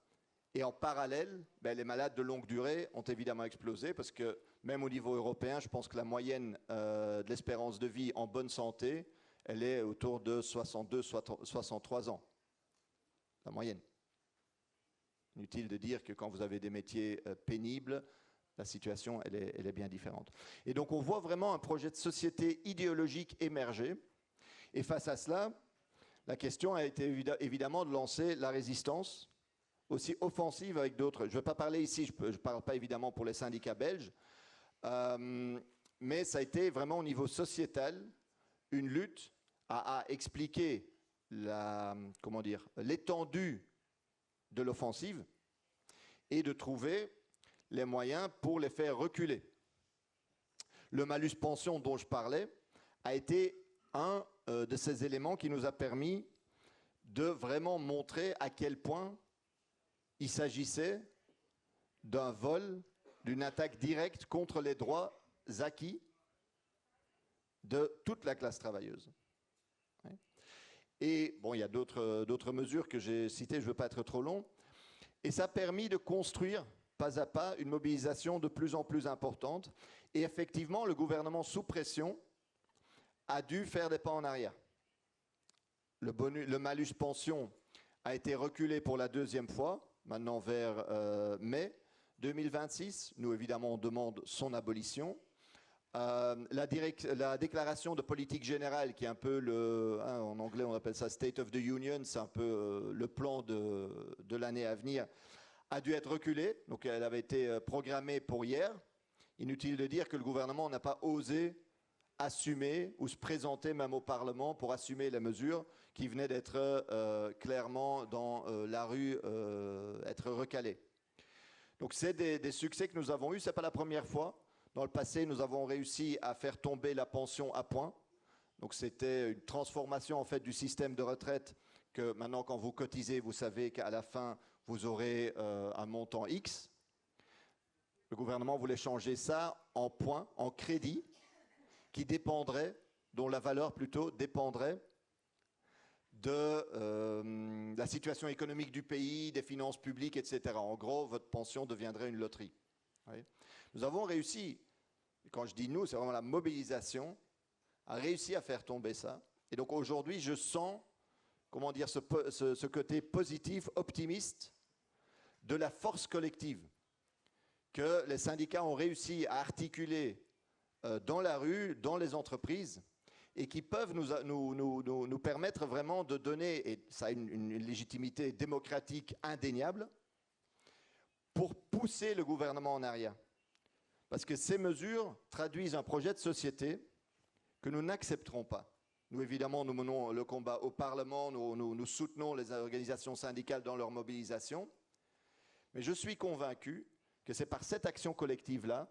Et en parallèle, les malades de longue durée ont évidemment explosé parce que même au niveau européen, je pense que la moyenne de l'espérance de vie en bonne santé, elle est autour de 62-63 ans. La moyenne. Inutile de dire que quand vous avez des métiers pénibles, la situation, elle est bien différente. Et donc, on voit vraiment un projet de société idéologique émerger. Et face à cela, la question a été évidemment de lancer la résistance, aussi offensive avec d'autres. Je ne vais pas parler ici, je ne parle pas évidemment pour les syndicats belges, mais ça a été vraiment au niveau sociétal une lutte à expliquer l'étendue de l'offensive et de trouver les moyens pour les faire reculer. Le malus pension dont je parlais a été un de ces éléments qui nous a permis de vraiment montrer à quel point il s'agissait d'un vol, d'une attaque directe contre les droits acquis de toute la classe travailleuse. Et bon, il y a d'autres mesures que j'ai citées, je ne veux pas être trop long. Et ça a permis de construire, pas à pas, une mobilisation de plus en plus importante. Et effectivement, le gouvernement sous pression a dû faire des pas en arrière. Le malus pension a été reculé pour la deuxième fois, maintenant vers mai 2026. Nous, évidemment, on demande son abolition. La déclaration de politique générale, qui est un peu en anglais on appelle ça State of the Union, c'est un peu le plan de l'année à venir, a dû être reculée. Donc elle avait été programmée pour hier. Inutile de dire que le gouvernement n'a pas osé assumer ou se présenter même au Parlement pour assumer les mesures qui venaient d'être clairement dans la rue, être recalées. Donc c'est des succès que nous avons eus. Ce n'est pas la première fois. Dans le passé, nous avons réussi à faire tomber la pension à point. Donc c'était une transformation en fait du système de retraite que maintenant quand vous cotisez, vous savez qu'à la fin, vous aurez un montant X. Le gouvernement voulait changer ça en points, en crédits, qui dépendrait, dont la valeur plutôt dépendrait de la situation économique du pays, des finances publiques, etc. En gros, votre pension deviendrait une loterie. Oui. Nous avons réussi, et quand je dis nous, c'est vraiment la mobilisation, a réussi à faire tomber ça. Et donc aujourd'hui, je sens, comment dire, ce côté positif, optimiste de la force collective que les syndicats ont réussi à articuler dans la rue, dans les entreprises, et qui peuvent nous permettre vraiment de donner, et ça a une légitimité démocratique indéniable, pour pousser le gouvernement en arrière. Parce que ces mesures traduisent un projet de société que nous n'accepterons pas. Nous, évidemment, nous menons le combat au Parlement, nous soutenons les organisations syndicales dans leur mobilisation, mais je suis convaincu que c'est par cette action collective-là,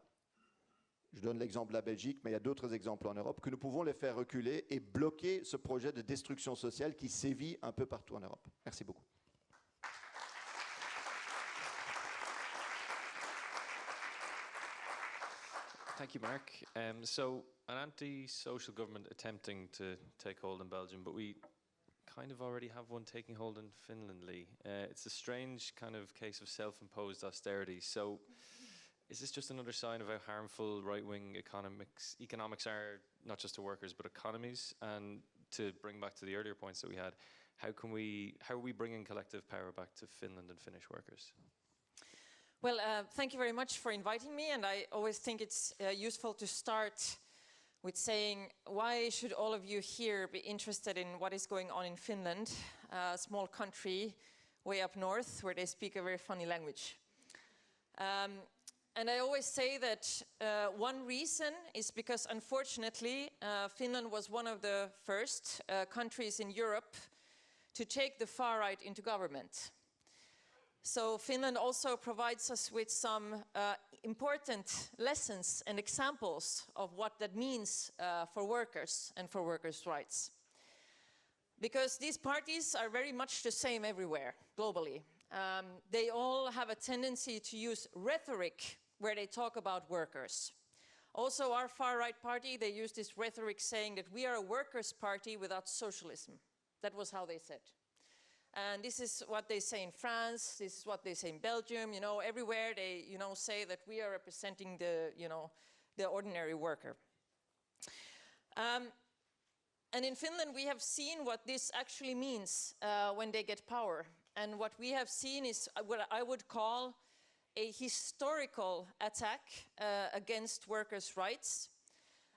je donne l'exemple de la Belgique, mais il y a d'autres exemples en Europe, que nous pouvons les faire reculer et bloquer ce projet de destruction sociale qui sévit un peu partout en Europe. Merci beaucoup. Thank you, Mark. So, an anti-social government attempting to take hold in Belgium, but we kind of already have one taking hold in Finland, Lee. It's a strange kind of case of self-imposed austerity. So, is this just another sign of how harmful right-wing economics are, not just to workers, but economies? And to bring back to the earlier points that we had, how are we bringing collective power back to Finland and Finnish workers? Well, thank you very much for inviting me, and I always think it's useful to start with saying, why should all of you here be interested in what is going on in Finland, a small country way up north where they speak a very funny language? And I always say that one reason is because, unfortunately, Finland was one of the first countries in Europe to take the far right into government. So Finland also provides us with some important lessons and examples of what that means for workers and for workers' rights. Because these parties are very much the same everywhere, globally. They all have a tendency to use rhetoric where they talk about workers. Also, our far-right party, they use this rhetoric saying that we are a workers' party without socialism. That was how they said. And this is what they say in France, this is what they say in Belgium, you know, everywhere they, you know, say that we are representing the, you know, the ordinary worker. And in Finland, we have seen what this actually means when they get power. And what we have seen is what I would call a historical attack against workers' rights,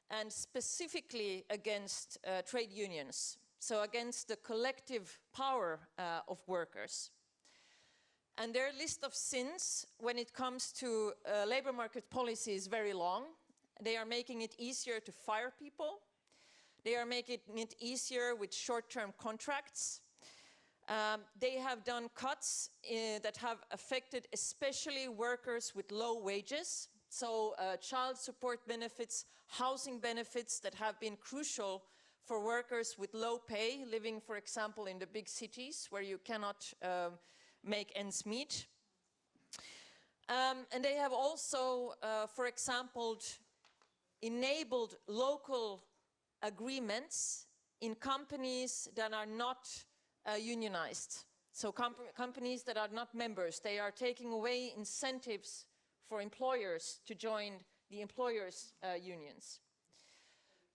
and specifically against trade unions. So against the collective power of workers. And their list of sins when it comes to labor market policy is very long. They are making it easier to fire people. They are making it easier with short-term contracts. They have done cuts that have affected especially workers with low wages. So child support benefits, housing benefits that have been crucial for workers with low pay, living, for example, in the big cities where you cannot make ends meet. And they have also, for example, enabled local agreements in companies that are not unionized. So companies that are not members, they are taking away incentives for employers to join the employers' unions.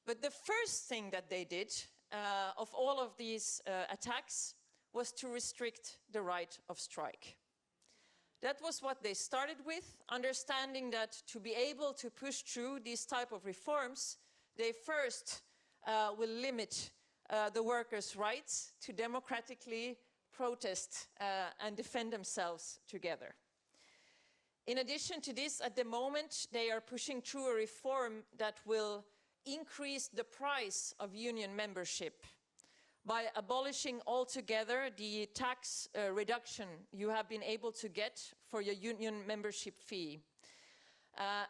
But the first thing that they did of all of these attacks was to restrict the right of strike. That was what they started with, understanding that to be able to push through these type of reforms, they first will limit the workers' rights to democratically protest and defend themselves together. In addition to this, at the moment, they are pushing through a reform that will increase the price of union membership by abolishing altogether the tax reduction you have been able to get for your union membership fee.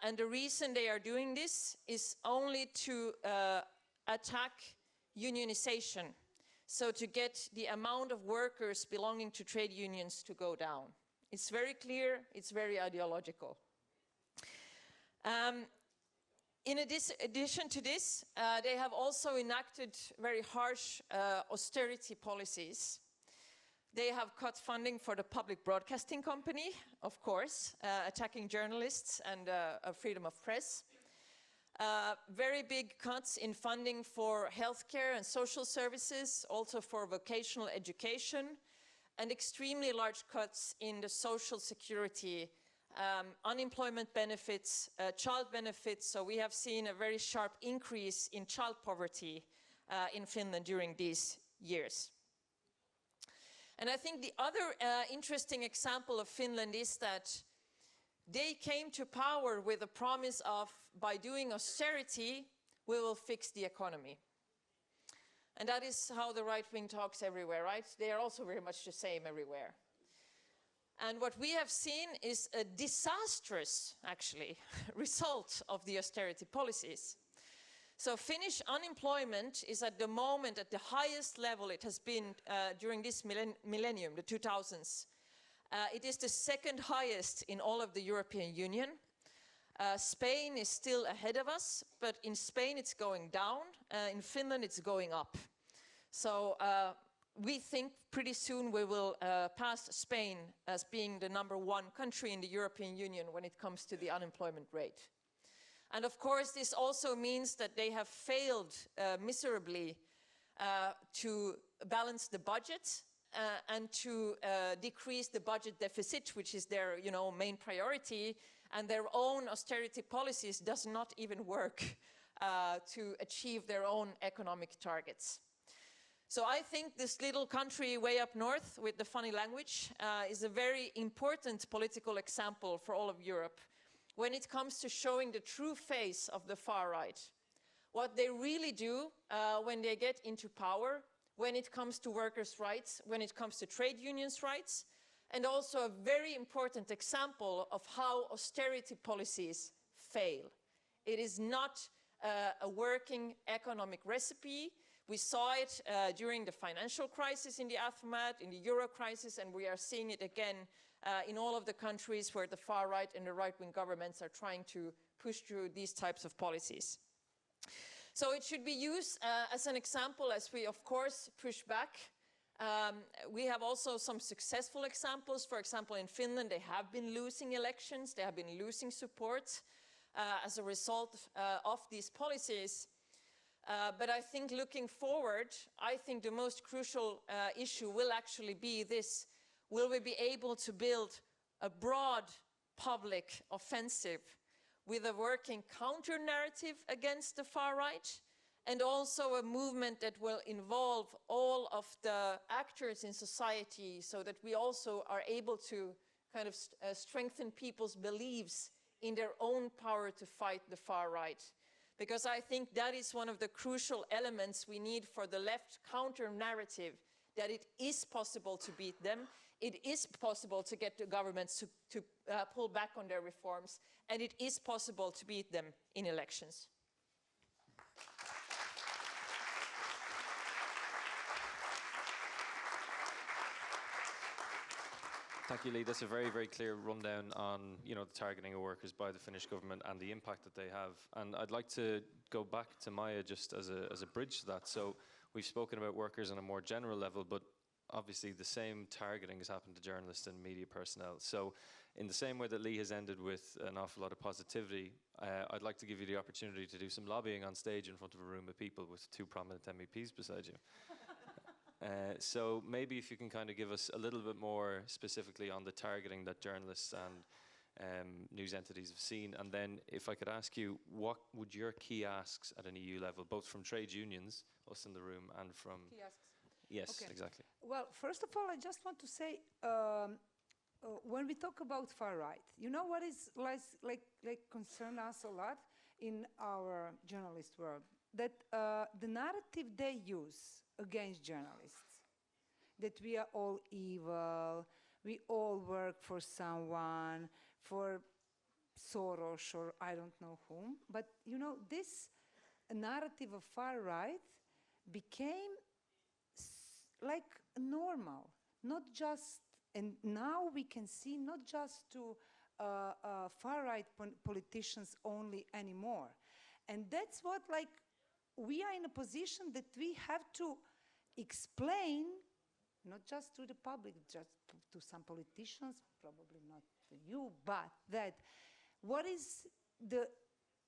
And the reason they are doing this is only to attack unionization, so to get the amount of workers belonging to trade unions to go down. It's very clear, it's very ideological. In addition to this, they have also enacted very harsh austerity policies. They have cut funding for the public broadcasting company, of course, attacking journalists and freedom of press. Very big cuts in funding for healthcare and social services, also for vocational education, and extremely large cuts in the social security, unemployment benefits, child benefits. So we have seen a very sharp increase in child poverty in Finland during these years. And I think the other interesting example of Finland is that they came to power with a promise of, by doing austerity, we will fix the economy. And that is how the right wing talks everywhere, right? They are also very much the same everywhere. And what we have seen is a disastrous, actually, result of the austerity policies. So Finnish unemployment is at the moment at the highest level it has been during this millennium, the 2000s. It is the second highest in all of the European Union. Spain is still ahead of us, but in Spain it's going down. In Finland it's going up. So we think pretty soon we will pass Spain as being the #1 country in the European Union when it comes to the unemployment rate. And of course this also means that they have failed miserably to balance the budget and to decrease the budget deficit, which is their main priority, and their own austerity policies does not even work to achieve their own economic targets. So I think this little country way up north with the funny language is a very important political example for all of Europe when it comes to showing the true face of the far right. What they really do when they get into power, when it comes to workers' rights, when it comes to trade unions' rights, and also a very important example of how austerity policies fail. It is not a working economic recipe. We saw it during the financial crisis in the aftermath, in the euro crisis, and we are seeing it again in all of the countries where the far right and the right-wing governments are trying to push through these types of policies. So it should be used as an example as we, of course, push back. We have also some successful examples. For example, in Finland, they have been losing elections. They have been losing support as a result of these policies. But I think looking forward, I think the most crucial issue will actually be this. Will we be able to build a broad public offensive with a working counter-narrative against the far right, and also a movement that will involve all of the actors in society so that we also are able to kind of strengthen people's beliefs in their own power to fight the far right. Because I think that is one of the crucial elements we need for the left counter-narrative, that it is possible to beat them, it is possible to get the governments to pull back on their reforms, and it is possible to beat them in elections. Thank you, Lee. That's a very, very clear rundown on, the targeting of workers by the Finnish government and the impact that they have. And I'd like to go back to Maya just as a bridge to that. So we've spoken about workers on a more general level, but obviously the same targeting has happened to journalists and media personnel. So in the same way that Lee has ended with an awful lot of positivity, I'd like to give you the opportunity to do some lobbying on stage in front of a room of people with two prominent MEPs beside you. So maybe if you can kind of give us a little bit more specifically on the targeting that journalists and news entities have seen, and then if I could ask you, what would your key asks at an EU level, both from trade unions, us in the room, and from... He asks. Yes, Okay. exactly. Well, first of all, I just want to say, when we talk about far right, you know what is like concern us a lot in our journalist world? That the narrative they use against journalists, that we are all evil, we all work for someone, for Soros or I don't know whom. But you know, this narrative of far right became like normal, not just, and now we can see not just to far right politicians only anymore. And that's what, like, we are in a position that we have to explain, not just to the public, just to some politicians, probably not to you, but that what is the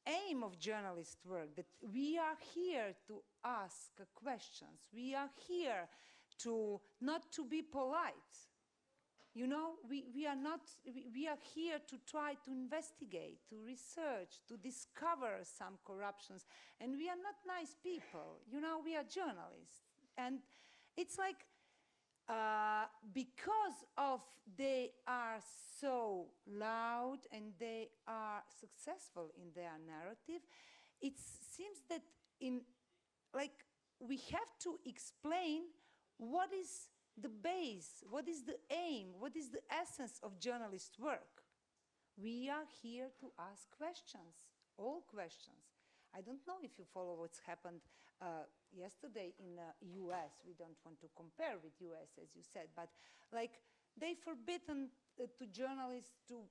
aim of journalist work, that we are here to ask questions. We are here to not to be polite. You know, we are here to try to investigate, to research, to discover some corruptions. And we are not nice people. You know, we are journalists. And it's like, because of they are so loud and they are successful in their narrative, it seems that we have to explain what is the base, what is the aim, what is the essence of journalist work. We are here to ask questions, all questions. I don't know if you follow what's happened yesterday in US. We don't want to compare with US, as you said, but like they forbidden to journalists to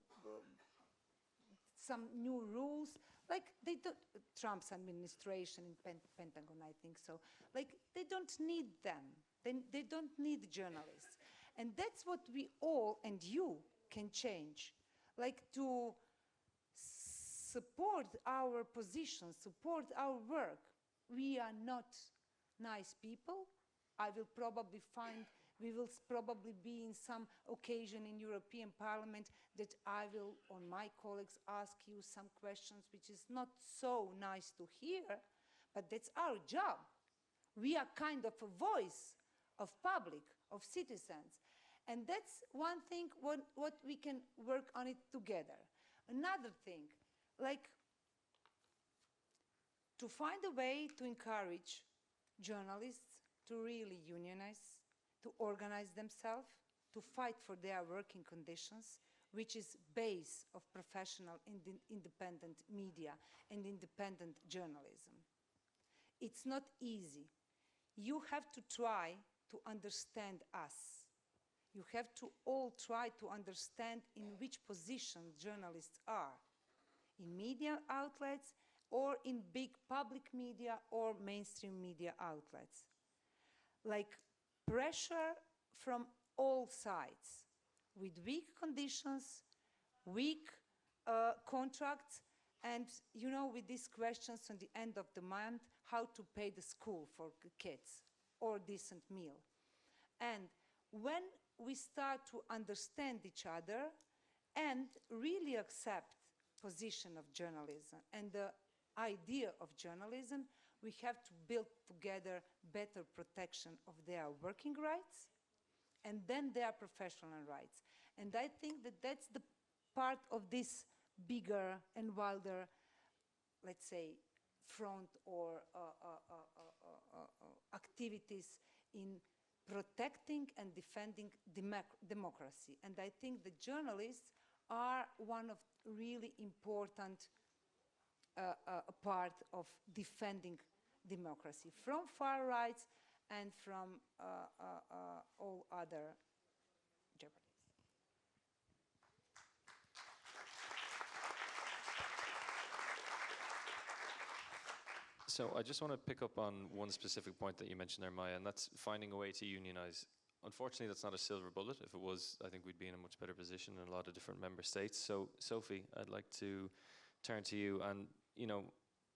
some new rules, like they don't, Trump's administration in Pentagon, I think so, like they don't need them. They don't need journalists. And that's what we all, and you, can change. Like to support our position, support our work. We are not nice people. We will probably be in some occasion in European Parliament that I will, on my colleagues, ask you some questions which is not so nice to hear, but that's our job. We are kind of a voice of public, of citizens. And that's one thing what we can work on it together. Another thing, like to find a way to encourage journalists to really unionize, to organize themselves, to fight for their working conditions, which is base of professional independent media and independent journalism. It's not easy. You have to try to understand us. You have to all try to understand in which position journalists are, in media outlets or in big public media or mainstream media outlets. Like pressure from all sides, with weak conditions, weak contracts, and you know, with these questions at the end of the month, how to pay the school for the kids or decent meal. And when we start to understand each other and really accept position of journalism and the idea of journalism, we have to build together better protection of their working rights and then their professional rights. And I think that that's the part of this bigger and wilder, let's say, front or activities in protecting and defending democracy. And I think the journalists are one of really important part of defending democracy from far rights and from all other jeopardies. So I just want to pick up on one specific point that you mentioned there, Maya, and that's finding a way to unionize. Unfortunately, that's not a silver bullet. If it was, I think we'd be in a much better position in a lot of different member states. So, Sophie, I'd like to turn to you. And, you know,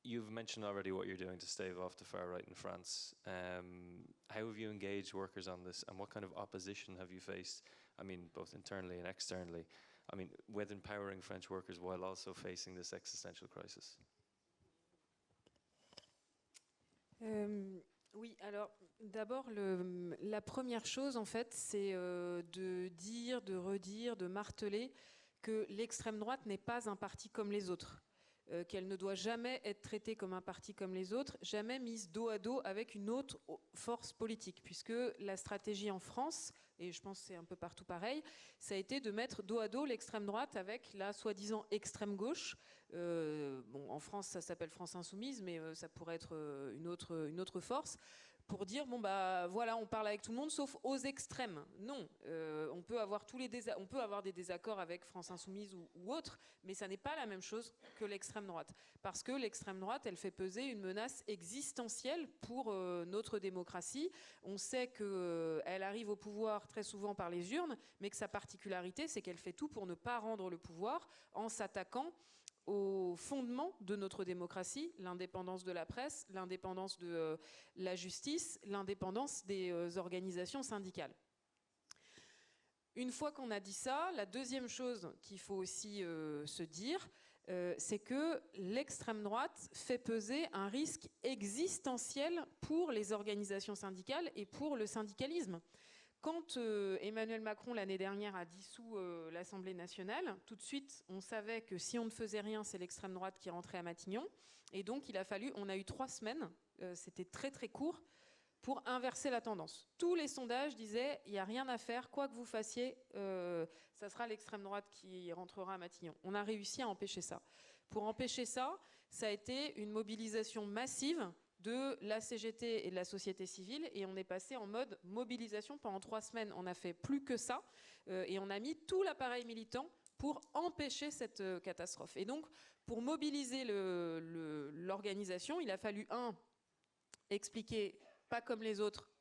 you've mentioned already what you're doing to stave off the far right in France. How have you engaged workers on this, and what kind of opposition have you faced? I mean, both internally and externally. I mean, with empowering French workers while also facing this existential crisis. Oui, alors d'abord, la première chose, en fait, c'est de dire, de redire, de marteler que l'extrême droite n'est pas un parti comme les autres, qu'elle ne doit jamais être traitée comme un parti comme les autres, jamais mise dos à dos avec une autre force politique, puisque la stratégie en France, et je pense que c'est un peu partout pareil, ça a été de mettre dos à dos l'extrême droite avec la soi-disant extrême gauche. Bon, en France, ça s'appelle France Insoumise, mais ça pourrait être une autre force, pour dire, bon bah voilà, on parle avec tout le monde, sauf aux extrêmes. Non, on peut avoir des désaccords avec France Insoumise ou autre, mais ça n'est pas la même chose que l'extrême droite. Parce que l'extrême droite, elle fait peser une menace existentielle pour notre démocratie. On sait qu'elle arrive au pouvoir très souvent par les urnes, mais que sa particularité, c'est qu'elle fait tout pour ne pas rendre le pouvoir en s'attaquant au fondement de notre démocratie, l'indépendance de la presse, l'indépendance de la justice, l'indépendance des organisations syndicales. Une fois qu'on a dit ça, la deuxième chose qu'il faut aussi se dire, c'est que l'extrême droite fait peser un risque existentiel pour les organisations syndicales et pour le syndicalisme. Quand Emmanuel Macron, l'année dernière, a dissous l'Assemblée nationale, tout de suite, on savait que si on ne faisait rien, c'est l'extrême droite qui rentrait à Matignon. Et donc, on a eu 3 semaines, c'était très très court, pour inverser la tendance. Tous les sondages disaient, il n'y a rien à faire, quoi que vous fassiez, ça sera l'extrême droite qui rentrera à Matignon. On a réussi à empêcher ça. Pour empêcher ça, ça a été une mobilisation massive de la CGT et de la société civile, et on est passé en mode mobilisation pendant 3 semaines. On a fait plus que ça, et on a mis tout l'appareil militant pour empêcher cette catastrophe. Et donc, pour mobiliser l'organisation, il a fallu, expliquer, pas comme les autres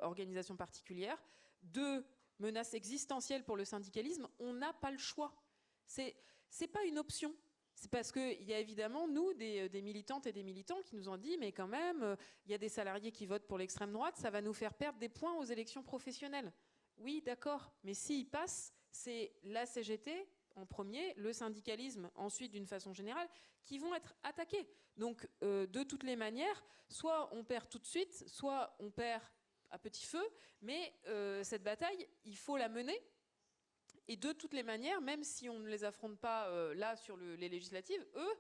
organisations particulières, 2, menace existentielle pour le syndicalisme, on n'a pas le choix. C'est pas une option. C'est parce qu'il y a évidemment, nous, des militantes et des militants qui nous ont dit, mais quand même, il y a des salariés qui votent pour l'extrême droite, ça va nous faire perdre des points aux élections professionnelles. Oui, d'accord, mais s'ils passent, c'est la CGT en premier, le syndicalisme ensuite d'une façon générale, qui vont être attaqués. Donc, de toutes les manières, soit on perd tout de suite, soit on perd à petit feu, mais cette bataille, il faut la mener. Et de toutes les manières, même si on ne les affronte pas là sur les législatives, eux,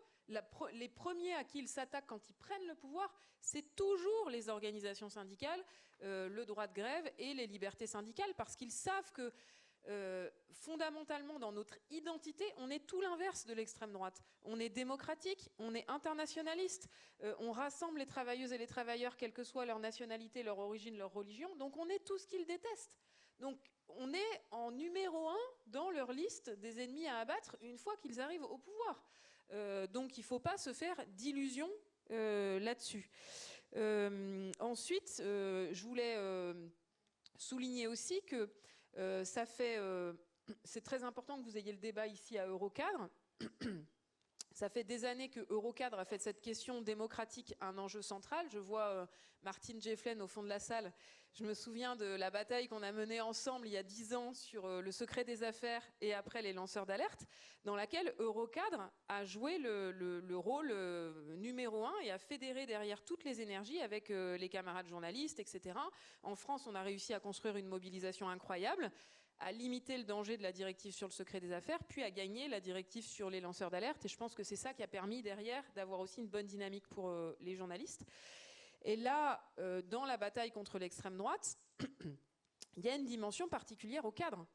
les premiers à qui ils s'attaquent quand ils prennent le pouvoir, c'est toujours les organisations syndicales, le droit de grève et les libertés syndicales, parce qu'ils savent que fondamentalement dans notre identité, on est tout l'inverse de l'extrême droite. On est démocratique, on est internationaliste, on rassemble les travailleuses et les travailleurs, quelle que soit leur nationalité, leur origine, leur religion, donc on est tout ce qu'ils détestent. Donc on est en numéro 1 dans leur liste des ennemis à abattre une fois qu'ils arrivent au pouvoir. Donc il ne faut pas se faire d'illusions là-dessus. Ensuite, je voulais souligner aussi que c'est très important que vous ayez le débat ici à Eurocadre. Ça fait des années que Eurocadre a fait de cette question démocratique un enjeu central. Je vois Martine Gefflen au fond de la salle. Je me souviens de la bataille qu'on a menée ensemble il y a 10 ans sur le secret des affaires et après les lanceurs d'alerte, dans laquelle Eurocadre a joué le rôle numéro 1 et a fédéré derrière toutes les énergies avec les camarades journalistes, etc. En France, on a réussi à construire une mobilisation incroyable, à limiter le danger de la directive sur le secret des affaires, puis à gagner la directive sur les lanceurs d'alerte. Et je pense que c'est ça qui a permis derrière d'avoir aussi une bonne dynamique pour les journalistes. Et là, dans la bataille contre l'extrême droite, il y a une dimension particulière au cadre.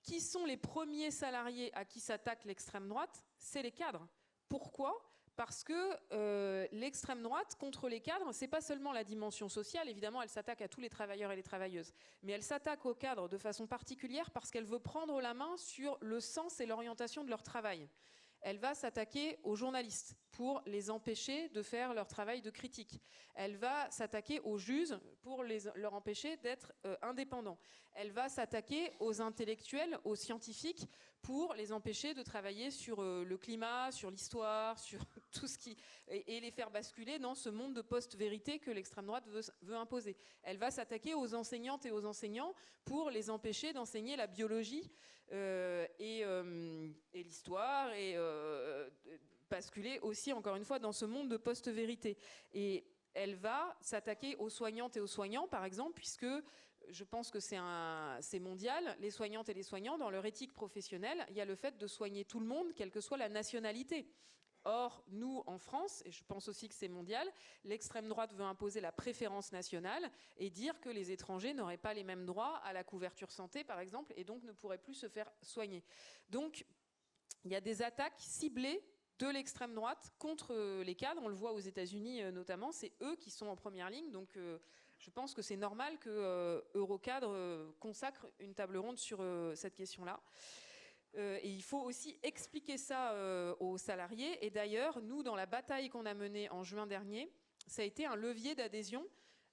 Qui sont les premiers salariés à qui s'attaque l'extrême droite? C'est les cadres. Pourquoi? Parce que l'extrême droite, contre les cadres, c'est pas seulement la dimension sociale, évidemment, elle s'attaque à tous les travailleurs et les travailleuses, mais elle s'attaque aux cadres de façon particulière parce qu'elle veut prendre la main sur le sens et l'orientation de leur travail. Elle va s'attaquer aux journalistes pour les empêcher de faire leur travail de critique. Elle va s'attaquer aux juges pour leur empêcher d'être indépendants. Elle va s'attaquer aux intellectuels, aux scientifiques, pour les empêcher de travailler sur le climat, sur l'histoire, sur tout ce qui... et les faire basculer dans ce monde de post-vérité que l'extrême droite veut imposer. Elle va s'attaquer aux enseignantes et aux enseignants pour les empêcher d'enseigner la biologie et l'histoire et basculer aussi, encore une fois, dans ce monde de post-vérité. Et elle va s'attaquer aux soignantes et aux soignants, par exemple, puisque je pense que c'est mondial. Les soignantes et les soignants, dans leur éthique professionnelle, il y a le fait de soigner tout le monde, quelle que soit la nationalité. Or, nous, en France, et je pense aussi que c'est mondial, l'extrême droite veut imposer la préférence nationale et dire que les étrangers n'auraient pas les mêmes droits à la couverture santé, par exemple, et donc ne pourraient plus se faire soigner. Donc, il y a des attaques ciblées de l'extrême droite contre les cadres. On le voit aux États-Unis notamment, c'est eux qui sont en première ligne. Donc, je pense que c'est normal que Eurocadre consacre une table ronde sur cette question-là. Et il faut aussi expliquer ça aux salariés. Et d'ailleurs, nous, dans la bataille qu'on a menée en juin dernier, ça a été un levier d'adhésion.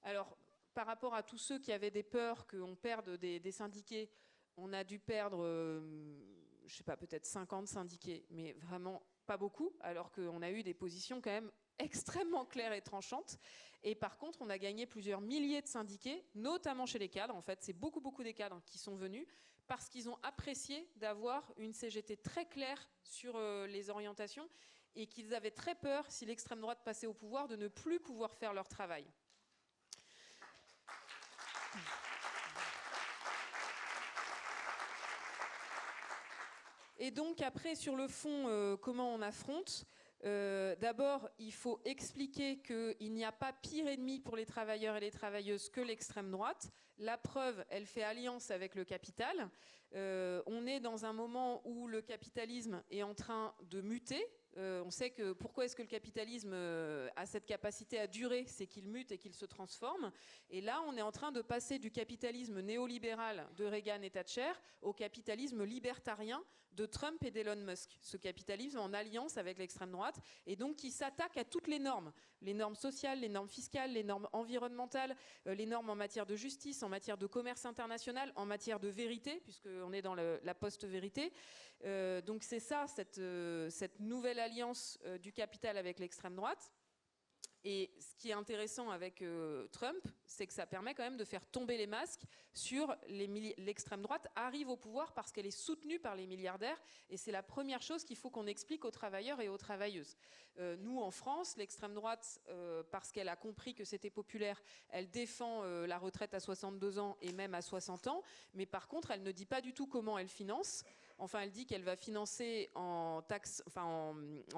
Alors, par rapport à tous ceux qui avaient des peurs qu'on perde des syndiqués, on a dû perdre, je ne sais pas, peut-être 50 syndiqués, mais vraiment pas beaucoup, alors qu'on a eu des positions quand même extrêmement claires et tranchantes. Et par contre, on a gagné plusieurs milliers de syndiqués, notamment chez les cadres. En fait, c'est beaucoup des cadres qui sont venus parce qu'ils ont apprécié d'avoir une CGT très claire sur les orientations et qu'ils avaient très peur, si l'extrême droite passait au pouvoir, de ne plus pouvoir faire leur travail. Et donc après, sur le fond, comment on affronte ? D'abord, il faut expliquer qu'il n'y a pas pire ennemi pour les travailleurs et les travailleuses que l'extrême droite. La preuve, elle fait alliance avec le capital. On est dans un moment où le capitalisme est en train de muter. On sait que pourquoi est-ce que le capitalisme a cette capacité à durer, c'est qu'il mute et qu'il se transforme. Et là, on est en train de passer du capitalisme néolibéral de Reagan et Thatcher au capitalisme libertarien de Trump et d'Elon Musk. Ce capitalisme en alliance avec l'extrême droite et donc qui s'attaque à toutes les normes sociales, les normes fiscales, les normes environnementales, les normes en matière de justice, en matière de commerce international, en matière de vérité, puisqu'on est dans la post-vérité. Donc c'est ça, cette nouvelle alliance du capital avec l'extrême droite. Et ce qui est intéressant avec Trump, c'est que ça permet quand même de faire tomber les masques sur l'extrême droite arrive au pouvoir parce qu'elle est soutenue par les milliardaires. Et c'est la première chose qu'il faut qu'on explique aux travailleurs et aux travailleuses. Nous, en France, l'extrême droite, parce qu'elle a compris que c'était populaire, elle défend la retraite à 62 ans et même à 60 ans. Mais par contre, elle ne dit pas du tout comment elle finance. Enfin, elle dit qu'elle va financer en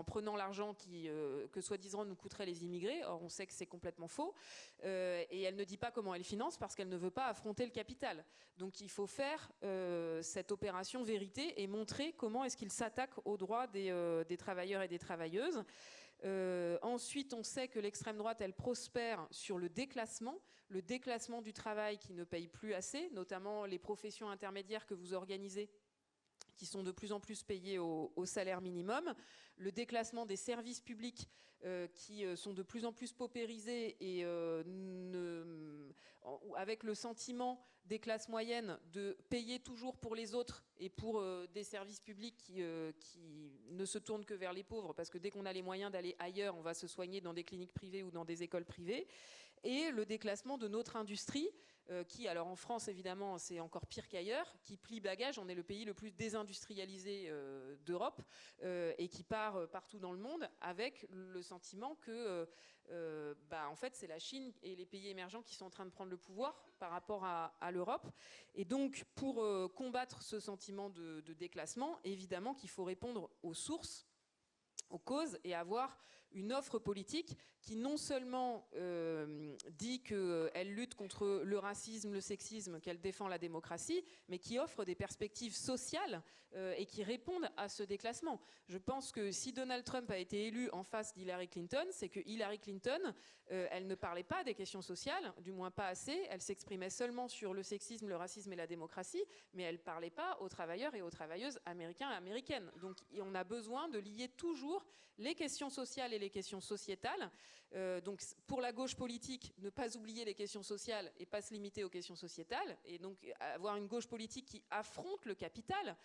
prenant l'argent que soi-disant nous coûteraient les immigrés. Or, on sait que c'est complètement faux. Et elle ne dit pas comment elle finance parce qu'elle ne veut pas affronter le capital. Donc, il faut faire cette opération vérité et montrer comment est-ce qu'il s'attaque aux droits des travailleurs et des travailleuses. Ensuite, on sait que l'extrême droite, elle prospère sur le déclassement du travail qui ne paye plus assez, notamment les professions intermédiaires que vous organisez, qui sont de plus en plus payés au salaire minimum, le déclassement des services publics qui sont de plus en plus paupérisés et avec le sentiment des classes moyennes de payer toujours pour les autres et pour des services publics qui ne se tournent que vers les pauvres, parce que dès qu'on a les moyens d'aller ailleurs, on va se soigner dans des cliniques privées ou dans des écoles privées, et le déclassement de notre industrie, qui, alors en France évidemment c'est encore pire qu'ailleurs, qui plie bagage, on est le pays le plus désindustrialisé d'Europe et qui part partout dans le monde avec le sentiment que en fait c'est la Chine et les pays émergents qui sont en train de prendre le pouvoir par rapport à l'Europe. Et donc pour combattre ce sentiment de déclassement, évidemment qu'il faut répondre aux sources, aux causes et avoir une offre politique qui non seulement dit qu'elle lutte contre le racisme, le sexisme, qu'elle défend la démocratie, mais qui offre des perspectives sociales et qui répondent à ce déclassement. Je pense que si Donald Trump a été élu en face d'Hillary Clinton, c'est que Hillary Clinton, elle ne parlait pas des questions sociales, du moins pas assez, elle s'exprimait seulement sur le sexisme, le racisme et la démocratie, mais elle ne parlait pas aux travailleurs et aux travailleuses américains et américaines. Donc on a besoin de lier toujours les questions sociales et les questions sociétales. Donc pour la gauche politique, ne pas oublier les questions sociales et pas se limiter aux questions sociétales, et donc avoir une gauche politique qui affronte le capital,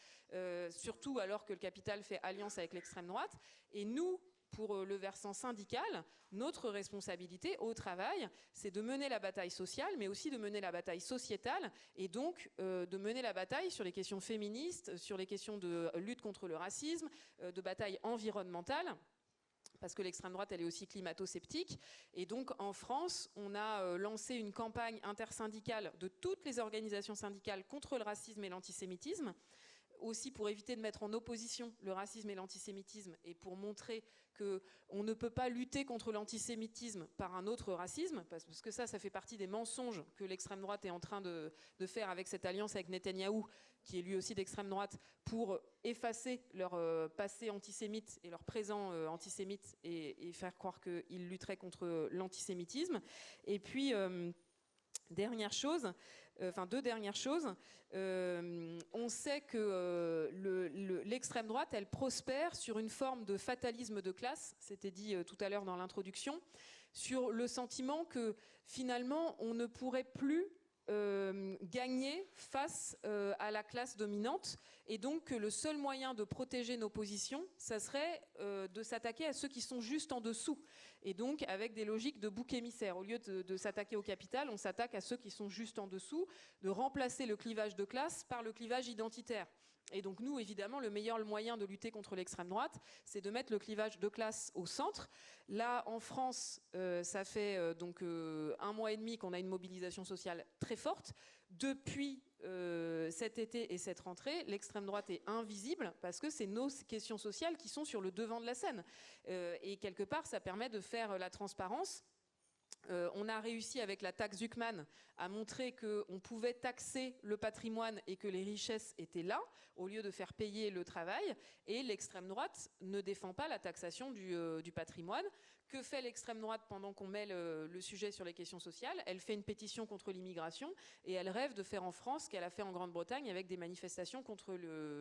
surtout alors que le capital fait alliance avec l'extrême droite. Et nous, pour le versant syndical, notre responsabilité au travail, c'est de mener la bataille sociale, mais aussi de mener la bataille sociétale, et donc de mener la bataille sur les questions féministes, sur les questions de lutte contre le racisme, de bataille environnementale, parce que l'extrême droite, elle est aussi climato-sceptique. Et donc, en France, on a lancé une campagne intersyndicale de toutes les organisations syndicales contre le racisme et l'antisémitisme, aussi pour éviter de mettre en opposition le racisme et l'antisémitisme et pour montrer qu'on ne peut pas lutter contre l'antisémitisme par un autre racisme, parce que ça fait partie des mensonges que l'extrême droite est en train de faire avec cette alliance avec Netanyahou, qui est lui aussi d'extrême droite, pour effacer leur passé antisémite et leur présent antisémite et faire croire qu'ils lutteraient contre l'antisémitisme. Et puis, deux dernières choses. On sait que l'extrême droite, elle prospère sur une forme de fatalisme de classe, c'était dit tout à l'heure dans l'introduction, sur le sentiment que finalement on ne pourrait plus gagner face à la classe dominante, et donc que le seul moyen de protéger nos positions, ça serait de s'attaquer à ceux qui sont juste en dessous, et donc avec des logiques de bouc émissaire. Au lieu de s'attaquer au capital, on s'attaque à ceux qui sont juste en dessous, de remplacer le clivage de classe par le clivage identitaire. Et donc nous, évidemment, le meilleur moyen de lutter contre l'extrême droite, c'est de mettre le clivage de classe au centre. Là, en France, ça fait donc 1 mois et demi qu'on a une mobilisation sociale très forte. Depuis cet été et cette rentrée, l'extrême droite est invisible parce que c'est nos questions sociales qui sont sur le devant de la scène. Et quelque part, ça permet de faire la transparence. On a réussi avec la taxe Zuckman à montrer qu'on pouvait taxer le patrimoine et que les richesses étaient là, au lieu de faire payer le travail. Et l'extrême droite ne défend pas la taxation du patrimoine. Que fait l'extrême droite pendant qu'on met le sujet sur les questions sociales? Elle fait une pétition contre l'immigration et elle rêve de faire en France ce qu'elle a fait en Grande-Bretagne avec des manifestations contre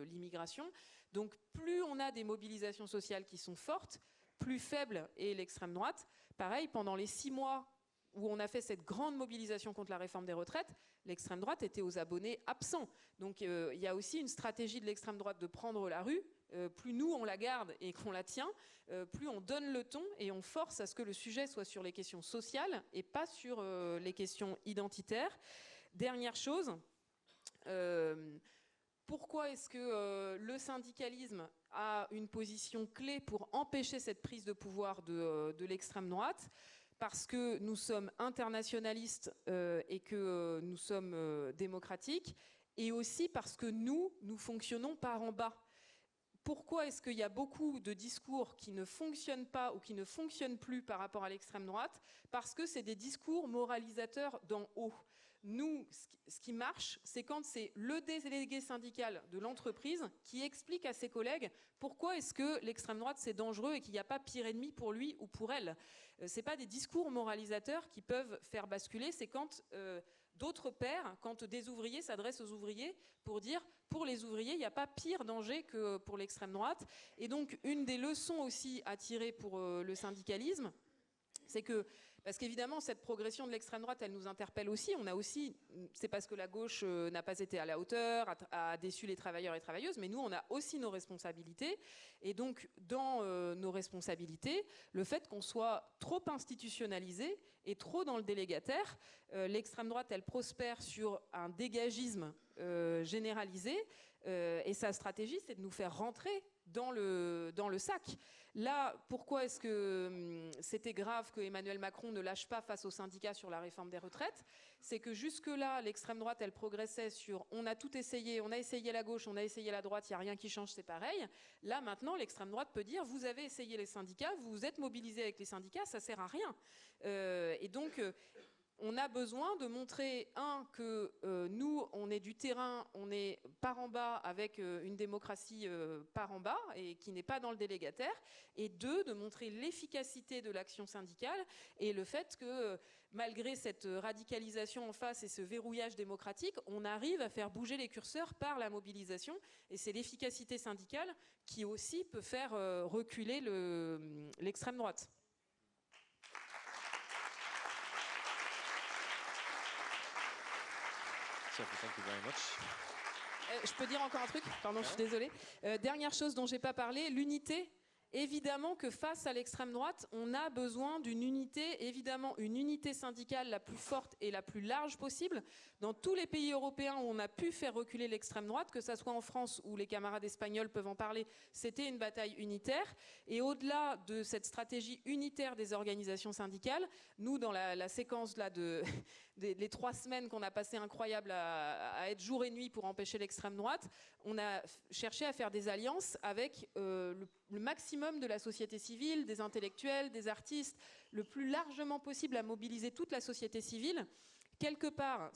l'immigration. Donc plus on a des mobilisations sociales qui sont fortes, plus faible est l'extrême droite. Pareil, pendant les 6 mois où on a fait cette grande mobilisation contre la réforme des retraites, l'extrême droite était aux abonnés absents. Donc il y a aussi une stratégie de l'extrême droite de prendre la rue. Plus nous on la garde et qu'on la tient, plus on donne le ton et on force à ce que le sujet soit sur les questions sociales et pas sur les questions identitaires. Dernière chose, pourquoi est-ce que le syndicalisme a une position clé pour empêcher cette prise de pouvoir de l'extrême droite? Parce que nous sommes internationalistes et que nous sommes démocratiques, et aussi parce que nous fonctionnons par en bas. Pourquoi est-ce qu'il y a beaucoup de discours qui ne fonctionnent pas ou qui ne fonctionnent plus par rapport à l'extrême droite? Parce que c'est des discours moralisateurs d'en haut. Nous, ce qui marche, c'est quand c'est le délégué syndical de l'entreprise qui explique à ses collègues pourquoi est-ce que l'extrême droite c'est dangereux et qu'il n'y a pas pire ennemi pour lui ou pour elle. C'est pas des discours moralisateurs qui peuvent faire basculer, c'est quand d'autres pairs, quand des ouvriers s'adressent aux ouvriers pour dire pour les ouvriers, il n'y a pas pire danger que pour l'extrême droite. Et donc une des leçons aussi à tirer pour le syndicalisme, c'est que, parce qu'évidemment, cette progression de l'extrême droite, elle nous interpelle aussi. On a aussi, c'est parce que la gauche n'a pas été à la hauteur, a déçu les travailleurs et travailleuses, mais nous, on a aussi nos responsabilités. Et donc, dans nos responsabilités, le fait qu'on soit trop institutionnalisé et trop dans le délégataire, l'extrême droite, elle prospère sur un dégagisme généralisé. Et sa stratégie, c'est de nous faire rentrer dans le sac. Là, pourquoi est-ce que c'était grave que Emmanuel Macron ne lâche pas face aux syndicats sur la réforme des retraites? C'est que jusque-là, l'extrême droite, elle progressait sur on a tout essayé, on a essayé la gauche, on a essayé la droite, il n'y a rien qui change, c'est pareil. Là, maintenant, l'extrême droite peut dire vous avez essayé les syndicats, vous vous êtes mobilisés avec les syndicats, ça ne sert à rien. Et donc, on a besoin de montrer, que nous, on est du terrain, on est par en bas avec une démocratie par en bas et qui n'est pas dans le délégataire, et deux, de montrer l'efficacité de l'action syndicale et le fait que malgré cette radicalisation en face et ce verrouillage démocratique, on arrive à faire bouger les curseurs par la mobilisation, et c'est l'efficacité syndicale qui aussi peut faire reculer l'extrême droite. Sophie, thank you very much. Je peux dire encore un truc? Pardon, je suis désolée. Dernière chose dont je n'ai pas parlé, l'unité. Évidemment que face à l'extrême droite, on a besoin d'une unité, évidemment une unité syndicale la plus forte et la plus large possible. Dans tous les pays européens où on a pu faire reculer l'extrême droite, que ce soit en France où les camarades espagnols peuvent en parler, c'était une bataille unitaire. Et au-delà de cette stratégie unitaire des organisations syndicales, nous, dans la séquence là les 3 semaines qu'on a passées incroyables à être jour et nuit pour empêcher l'extrême droite, on a cherché à faire des alliances avec le maximum de la société civile, des intellectuels, des artistes, le plus largement possible à mobiliser toute la société civile. Quelque part,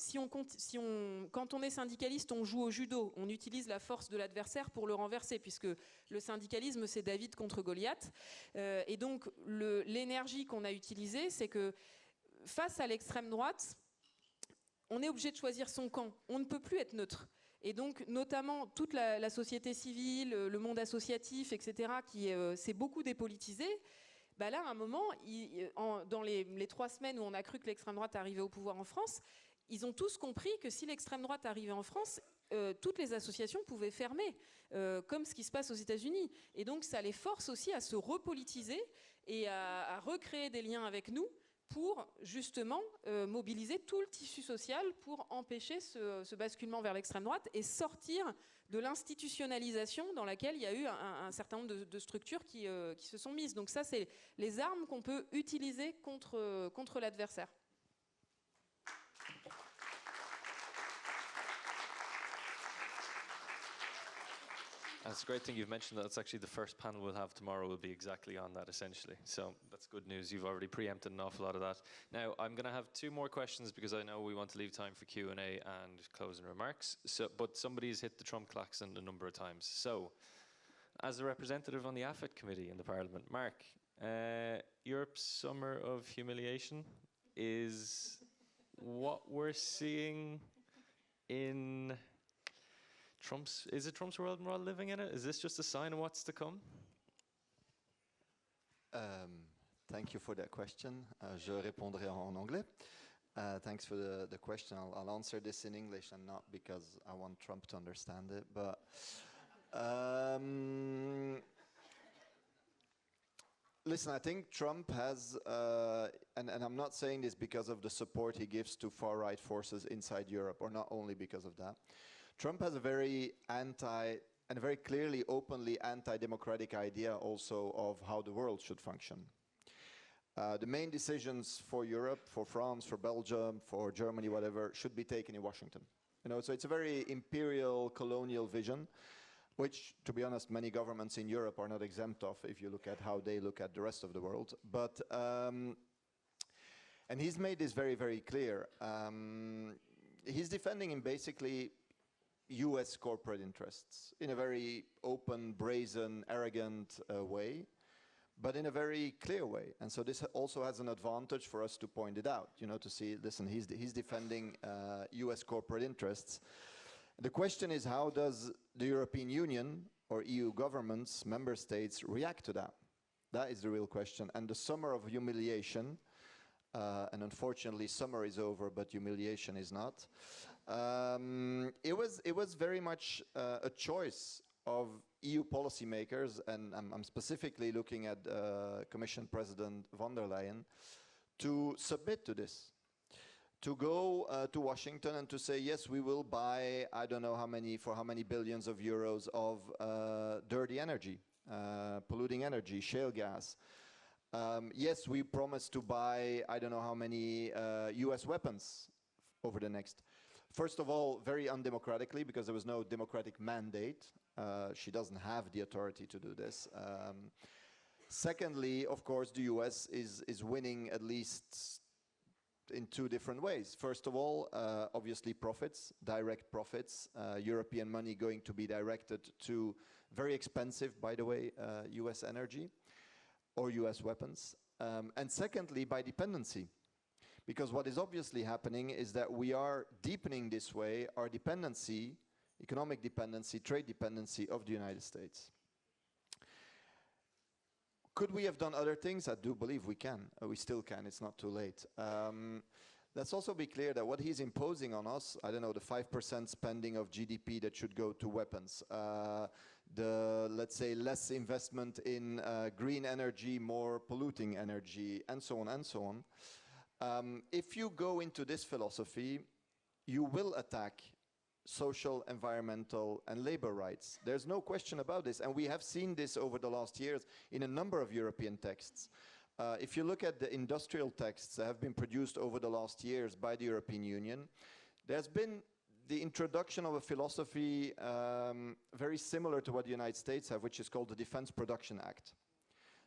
quand on est syndicaliste, on joue au judo, on utilise la force de l'adversaire pour le renverser, puisque le syndicalisme, c'est David contre Goliath. Et donc, l'énergie qu'on a utilisée, c'est que face à l'extrême droite, on est obligé de choisir son camp. On ne peut plus être neutre. Et donc, notamment, toute la société civile, le monde associatif, etc., qui s'est beaucoup dépolitisé, bah là, à un moment, dans les 3 semaines où on a cru que l'extrême droite arrivait au pouvoir en France, ils ont tous compris que si l'extrême droite arrivait en France, toutes les associations pouvaient fermer, comme ce qui se passe aux États-Unis. Et donc, ça les force aussi à se repolitiser et à recréer des liens avec nous, pour justement mobiliser tout le tissu social pour empêcher ce basculement vers l'extrême droite et sortir de l'institutionnalisation dans laquelle il y a eu un certain nombre de structures qui se sont mises. Donc ça, c'est les armes qu'on peut utiliser contre l'adversaire. And it's a great thing you've mentioned that. It's actually the first panel we'll have tomorrow will be exactly on that, essentially. So that's good news. You've already preempted an awful lot of that. Now, I'm going to have 2 more questions because I know we want to leave time for Q&A and closing remarks. But somebody's hit the Trump klaxon a number of times. So, as a representative on the AFET committee in the Parliament, Mark, Europe's summer of humiliation is what we're seeing in... Is it Trump's world and we're all living in it? Is this just a sign of what's to come? Thank you for that question. Je répondrai en anglais. Thanks for the question. I'll answer this in English, and not because I want Trump to understand it, but listen, I think Trump has, and I'm not saying this because of the support he gives to far-right forces inside Europe, or not only because of that. Trump has a very and very clearly, openly anti-democratic idea also of how the world should function. The main decisions for Europe, for France, for Belgium, for Germany, whatever, should be taken in Washington. So it's a very imperial, colonial vision, which, to be honest, many governments in Europe are not exempt of if you look at how they look at the rest of the world. But, and he's made this very, very clear. He's defending in basically US corporate interests in a very open, brazen, arrogant way, but in a very clear way. And so this also has an advantage for us to point it out, to see, listen, he's defending US corporate interests. The question is, how does the European Union or EU governments, member states, react to that? That is the real question. And the summer of humiliation, and unfortunately summer is over, but humiliation is not. It was very much a choice of EU policymakers, and I'm specifically looking at Commission President von der Leyen, to submit to this, to go to Washington and to say, yes, we will buy, I don't know how many, for how many billions of euros of dirty energy, polluting energy, shale gas. Yes, we promised to buy, I don't know how many US weapons over the next. First of all, very undemocratically, because there was no democratic mandate. She doesn't have the authority to do this. Secondly, of course, the US is winning at least in two different ways. First of all, obviously profits, direct profits, European money going to be directed to very expensive, by the way, US energy or US weapons. And secondly, by dependency. Because what is obviously happening is that we are deepening this way our dependency, economic dependency, trade dependency of the United States. Could we have done other things? I do believe we can. We still can. It's not too late. Let's also be clear that what he's imposing on us, I don't know, the 5% spending of GDP that should go to weapons, the, let's say, less investment in green energy, more polluting energy, and so on and so on. If you go into this philosophy, you will attack social, environmental, and labor rights. There's no question about this, and we have seen this over the last years in a number of European texts. If you look at the industrial texts that have been produced over the last years by the European Union, there's been the introduction of a philosophy very similar to what the United States have, which is called the Defense Production Act.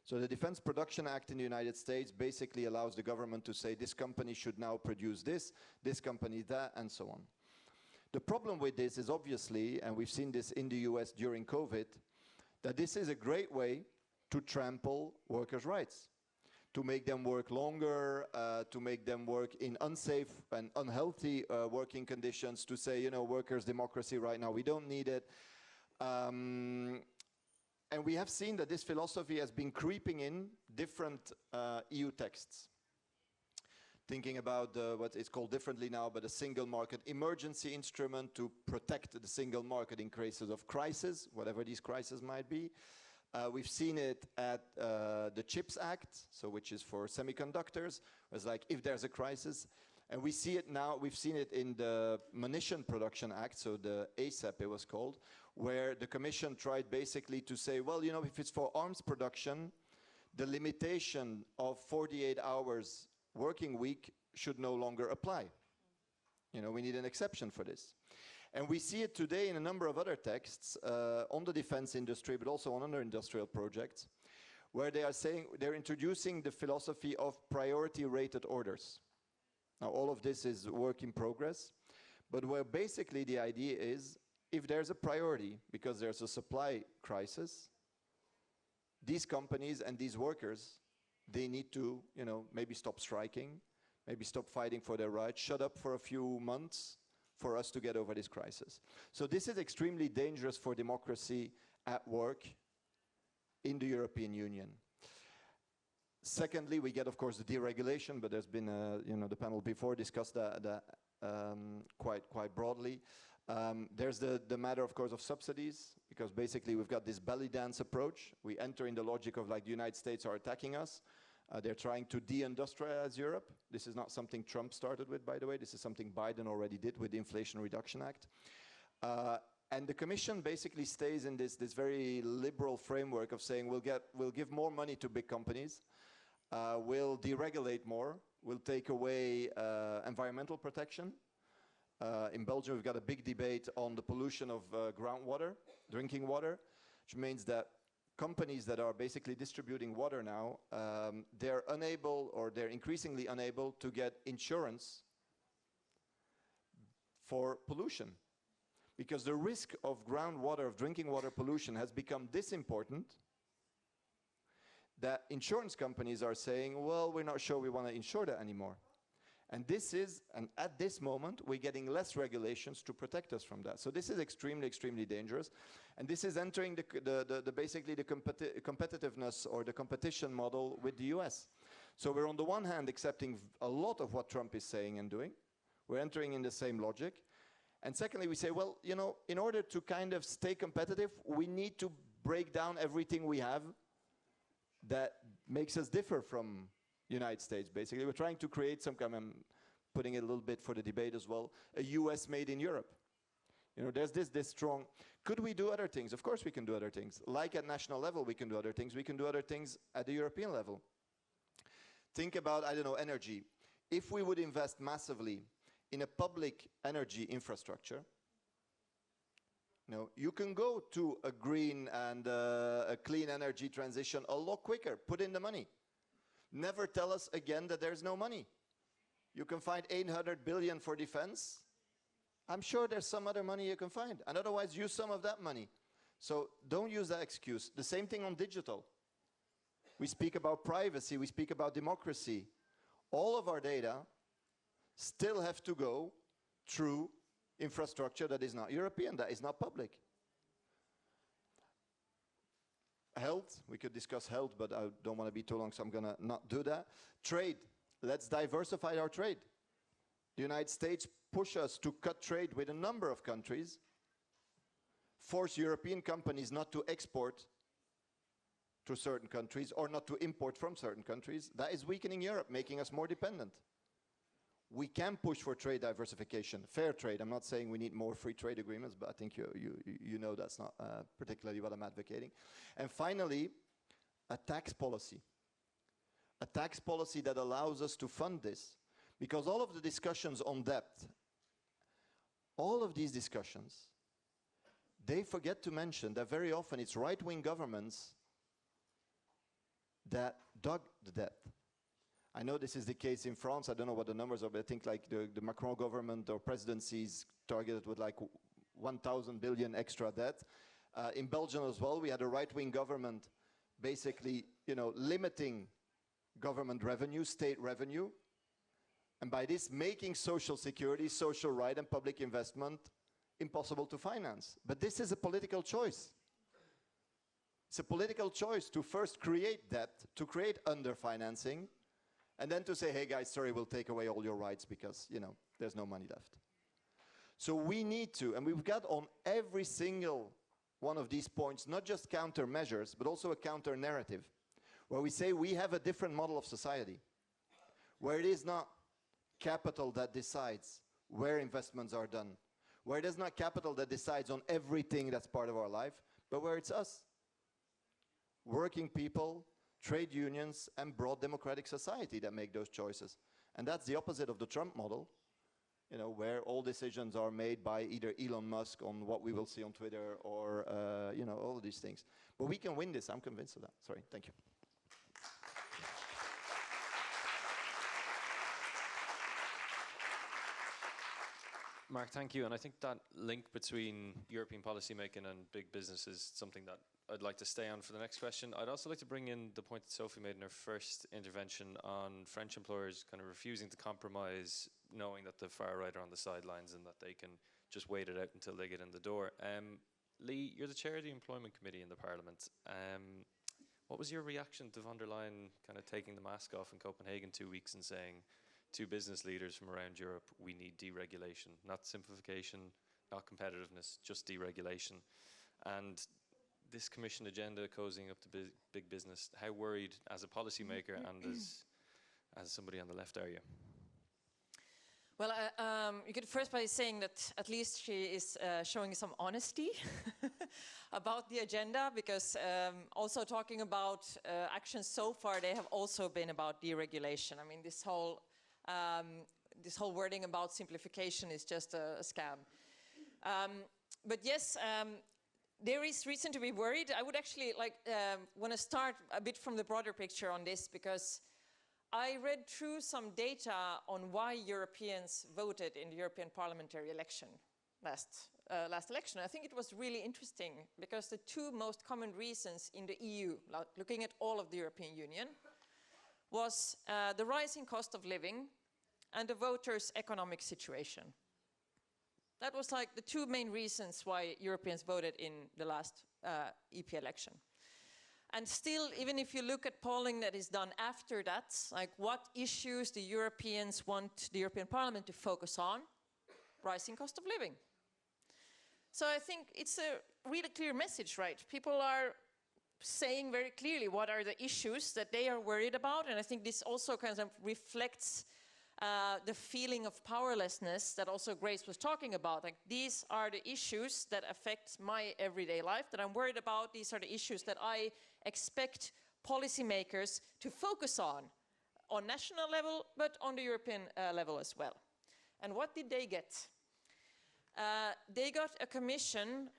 So the Defense Production Act in the United States basically allows the government to say this company should now produce this company that, and so on. The problem with this is obviously, and we've seen this in the US during COVID, that this is a great way to trample workers' rights, to make them work longer, to make them work in unsafe and unhealthy working conditions, to say, you know, workers' democracy right now, we don't need it. And we have seen that this philosophy has been creeping in different EU texts. Thinking about what is called differently now, but a single market emergency instrument to protect the single market in cases of crisis, whatever these crises might be. We've seen it at the CHIPS Act, so which is for semiconductors. It's like if there's a crisis. And we see it now, we've seen it in the Munition Production Act, so the ASAP it was called, where the Commission tried basically to say, well, you know, if it's for arms production, the limitation of 48 hours working week should no longer apply. You know, we need an exception for this. And we see it today in a number of other texts on the defense industry, but also on other industrial projects, where they are saying, they're introducing the philosophy of priority rated orders. Now, all of this is work in progress, but where basically the idea is, if there's a priority, because there's a supply crisis, these companies and these workers, they need to, you know, maybe stop striking, maybe stop fighting for their rights, shut up for a few months for us to get over this crisis. So this is extremely dangerous for democracy at work in the European Union. Secondly, we get, of course, the deregulation, but there's been, you know, the panel before discussed that quite broadly. There's the matter, of course, of subsidies, because basically we've got this belly dance approach. We enter in the logic of like the United States are attacking us. They're trying to deindustrialize Europe. This is not something Trump started with, by the way. This is something Biden already did with the Inflation Reduction Act. And the Commission basically stays in this very liberal framework of saying we'll give more money to big companies, we'll deregulate more, we'll take away environmental protection. In Belgium, we've got a big debate on the pollution of groundwater, drinking water, which means that companies that are basically distributing water now, they're unable, or they're increasingly unable to get insurance for pollution. Because the risk of groundwater, of drinking water pollution has become this important that insurance companies are saying, well, we're not sure we want to insure that anymore. And this is, and at this moment, we're getting less regulations to protect us from that. So this is extremely, extremely dangerous. And this is entering basically the competitiveness or the competition model with the US. So we're on the one hand accepting a lot of what Trump is saying and doing. We're entering in the same logic. And secondly, we say, well, you know, in order to kind of stay competitive, we need to break down everything we have that makes us differ from United States, basically. We're trying to create some kind of putting it a little bit for the debate as well, a US made in Europe. You know, there's this strong, could we do other things? Of course we can do other things. Like at national level, we can do other things. We can do other things at the European level. Think about, I don't know, energy. If we would invest massively in a public energy infrastructure, you can go to a green and a clean energy transition a lot quicker. Put in the money. Never tell us again that there's no money. You can find 800 billion for defense. I'm sure there's some other money you can find. And otherwise, use some of that money. So don't use that excuse. The same thing on digital. We speak about privacy. We speak about democracy. All of our data still have to go through infrastructure that is not European, that is not public. Health, we could discuss health, but I don't want to be too long, so I'm going to not do that. Trade, let's diversify our trade. The United States push us to cut trade with a number of countries, force European companies not to export to certain countries or not to import from certain countries. That is weakening Europe, making us more dependent. We can push for trade diversification, fair trade. I'm not saying we need more free trade agreements, but I think you know that's not particularly what I'm advocating. And finally, a tax policy. A tax policy that allows us to fund this. Because all of the discussions on debt, all of these discussions, they forget to mention that very often it's right-wing governments that dug the debt. I know this is the case in France. I don't know what the numbers are, but I think like the Macron government or presidencies targeted with like 1,000 billion extra debt. In Belgium as well, we had a right-wing government basically, limiting government revenue, state revenue, and by this making social security, social right, and public investment impossible to finance. But this is a political choice. It's a political choice to first create debt, to create underfinancing, and then to say, hey guys, sorry, we'll take away all your rights because, there's no money left. So we need to, and we've got on every single one of these points, not just countermeasures, but also a counter-narrative, where we say we have a different model of society, where it is not capital that decides where investments are done, where it is not capital that decides on everything that's part of our life, but where it's us, working people, trade unions, and broad democratic society that make those choices. And that's the opposite of the Trump model, where all decisions are made by either Elon Musk on what we will see on Twitter or, all of these things. But we can win this, I'm convinced of that. Sorry, thank you. Mark, thank you. And I think that link between European policymaking and big business is something that I'd like to stay on for the next question. I'd also like to bring in the point that Sophie made in her first intervention on French employers kind of refusing to compromise, knowing that the far right are on the sidelines and that they can just wait it out until they get in the door. Lee, you're the chair of the Employment Committee in the Parliament. What was your reaction to von der Leyen kind of taking the mask off in Copenhagen 2 weeks and saying to business leaders from around Europe, we need deregulation, not simplification, not competitiveness, just deregulation. And this Commission agenda cozying up to big business, how worried as a policymaker and as somebody on the left are you? Well, you could first by saying that at least she is showing some honesty about the agenda, because also talking about actions so far, they have also been about deregulation. I mean, this whole wording about simplification is just a scam. But yes, there is reason to be worried. I would actually want to start a bit from the broader picture on this, because I read through some data on why Europeans voted in the European parliamentary election last election. I think it was really interesting, because the two most common reasons in the EU, looking at all of the European Union, was the rising cost of living and the voters' economic situation. That was like the two main reasons why Europeans voted in the last EP election. And still, even if you look at polling that is done after that, like what issues the Europeans want the European Parliament to focus on? Rising cost of living. So I think it's a really clear message, right? People are saying very clearly what are the issues that they are worried about, and I think this also kind of reflects the feeling of powerlessness that also Grace was talking about. Like, these are the issues that affect my everyday life that I'm worried about. These are the issues that I expect policymakers to focus on national level, but on the European level as well. And what did they get? They got a commission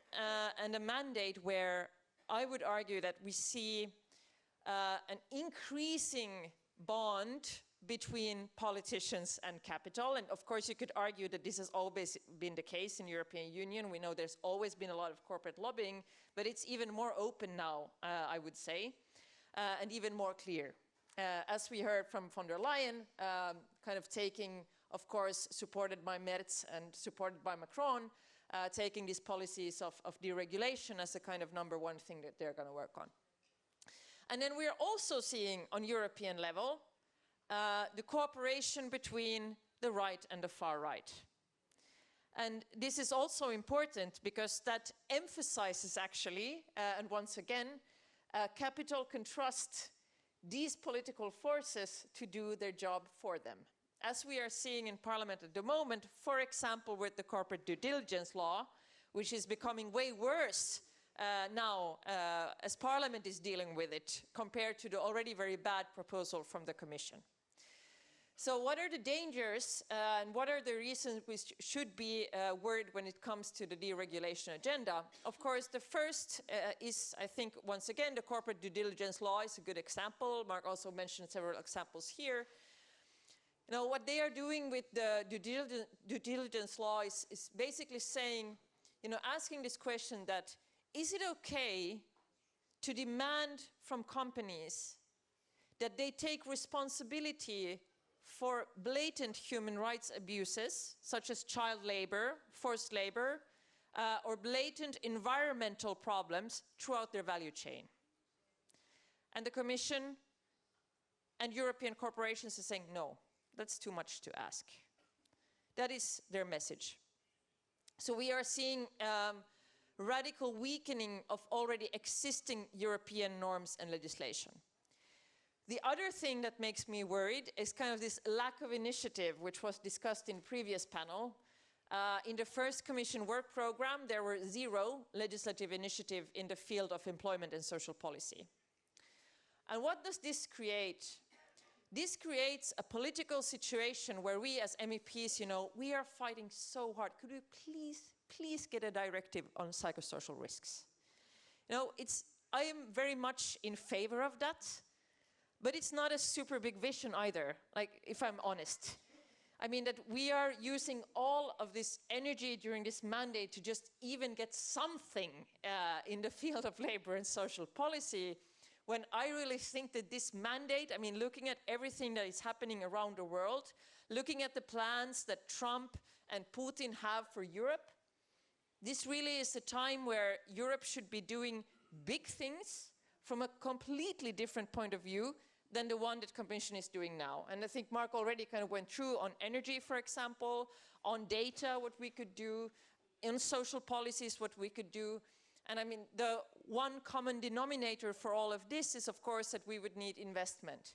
and a mandate where I would argue that we see an increasing bond between politicians and capital. And of course, you could argue that this has always been the case in the European Union. We know there's always been a lot of corporate lobbying, but it's even more open now, I would say, and even more clear. As we heard from von der Leyen, kind of taking, of course, supported by Merz and supported by Macron, taking these policies of deregulation as a kind of #1 thing that they're going to work on. And then we're also seeing on European level the cooperation between the right and the far right. And this is also important because that emphasizes actually, and once again, capital can trust these political forces to do their job for them. As we are seeing in Parliament at the moment, for example, with the corporate due diligence law, which is becoming way worse now as Parliament is dealing with it compared to the already very bad proposal from the Commission. So what are the dangers and what are the reasons we should be worried when it comes to the deregulation agenda? Of course, the first is, I think, once again, the corporate due diligence law is a good example. Mark also mentioned several examples here. You know, what they are doing with the due diligence law is basically saying, you know, asking this question that, is it okay to demand from companies that they take responsibility for blatant human rights abuses, such as child labor, forced labor, or blatant environmental problems throughout their value chain? And the Commission and European corporations are saying, no, that's too much to ask. That is their message. So we are seeing radical weakening of already existing European norms and legislation. The other thing that makes me worried is kind of this lack of initiative, which was discussed in the previous panel. In the first Commission work program, there were 0 legislative initiative in the field of employment and social policy. And what does this create? This creates a political situation where we as MEPs, you know, we are fighting so hard. Could we please get a directive on psychosocial risks? You know, I am very much in favor of that. But it's not a super big vision either, like, if I'm honest. I mean that we are using all of this energy during this mandate to just even get something in the field of labor and social policy, when I really think that this mandate, I mean, looking at everything that is happening around the world, looking at the plans that Trump and Putin have for Europe, this really is a time where Europe should be doing big things from a completely different point of view than the one that Commission is doing now. And I think Mark already kind of went through on energy, for example, on data, what we could do, in social policies, what we could do. And I mean, the one common denominator for all of this is, of course, that we would need investment.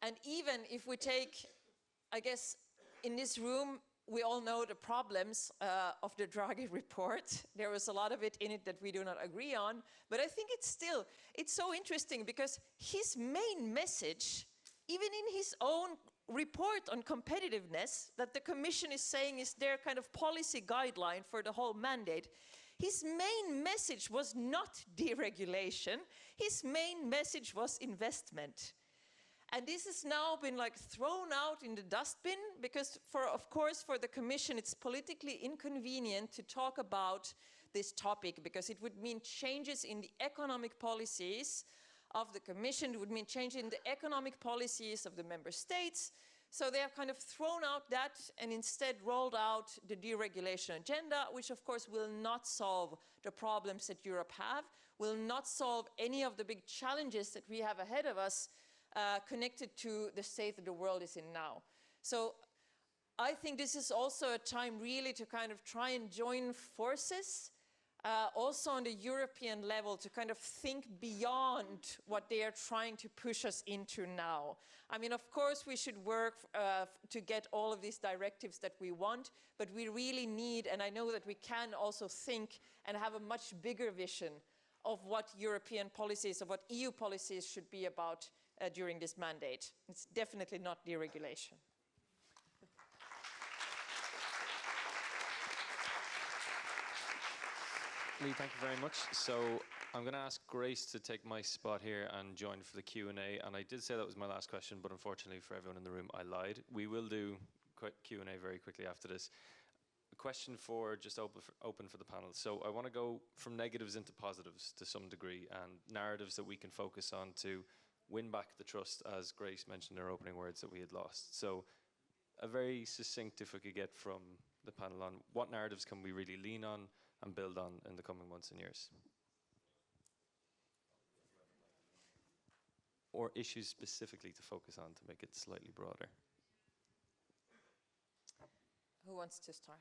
And even if we take, I guess, in this room, we all know the problems of the Draghi report. There was a lot of it in it that we do not agree on. But I think it's so interesting because his main message, even in his own report on competitiveness, that the Commission is saying is their kind of policy guideline for the whole mandate, his main message was not deregulation. His main message was investment. And this has now been like thrown out in the dustbin because of course, for the Commission, it's politically inconvenient to talk about this topic because it would mean changes in the economic policies of the Commission. It would mean change in the economic policies of the member states. So they have kind of thrown out that and instead rolled out the deregulation agenda, which of course will not solve the problems that Europe have, will not solve any of the big challenges that we have ahead of us connected to the state that the world is in now. So I think this is also a time really to kind of try and join forces also on the European level, to kind of think beyond what they are trying to push us into now. I mean, of course, we should work to get all of these directives that we want, but we really need, and I know that we can also think and have a much bigger vision of what European policies, of what EU policies should be about during this mandate. It's definitely not deregulation. Lee, thank you very much. So I'm going to ask Grace to take my spot here and join for the Q&A. And I did say that was my last question, but unfortunately for everyone in the room, I lied. We will do Q&A very quickly after this. A question for just open for the panel. So I want to go from negatives into positives to some degree, and narratives that we can focus on to win back the trust, as Grace mentioned in her opening words, that we had lost. So a very succinct, if we could get from the panel, on what narratives can we really lean on and build on in the coming months and years? Or issues specifically to focus on to make it slightly broader. Who wants to start?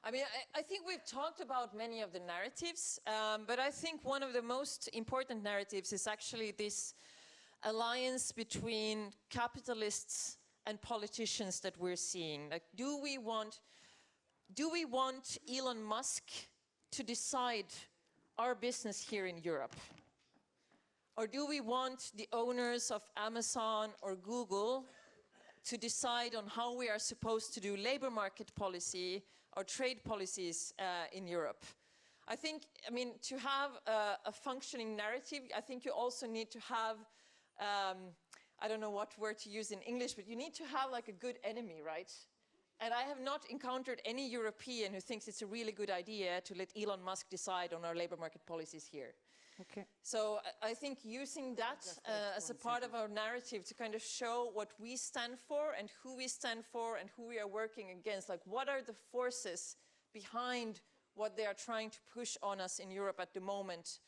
I mean, I think we've talked about many of the narratives, but I think one of the most important narratives is actually this alliance between capitalists and politicians that we're seeing. Like, do we want Elon Musk to decide our business here in Europe? Or do we want the owners of Amazon or Google to decide on how we are supposed to do labor market policy or trade policies in Europe? I think, I mean, to have a functioning narrative, I think you also need to have, I don't know what word to use in English, but you need to have like a good enemy, right? And I have not encountered any European who thinks it's a really good idea to let Elon Musk decide on our labor market policies here. Okay. So I think using that as a part of our narrative to kind of show what we stand for and who we stand for and who we are working against, like what are the forces behind what they are trying to push on us in Europe at the moment,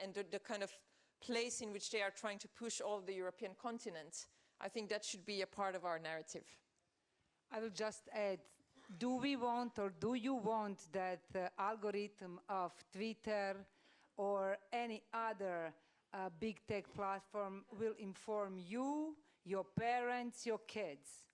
and the kind of place in which they are trying to push all the European continent. I think that should be a part of our narrative. I will just add, do we want or do you want that algorithm of Twitter or any other big tech platform will inform you, your parents, your kids?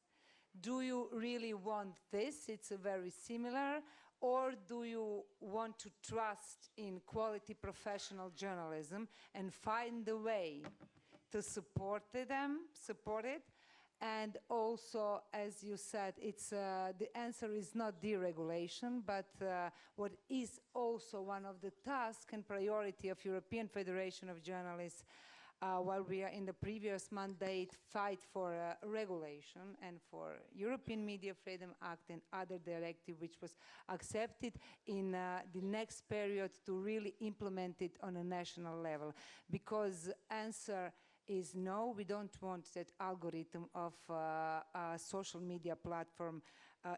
Do you really want this? It's very similar. Or do you want to trust in quality professional journalism and find a way to support it? And also, as you said, it's the answer is not deregulation, but what is also one of the tasks and priority of European Federation of Journalists, while we are in the previous mandate, fight for regulation and for European Media Freedom Act and other directive, which was accepted in the next period to really implement it on a national level. Because answer is no, we don't want that algorithm of a social media platform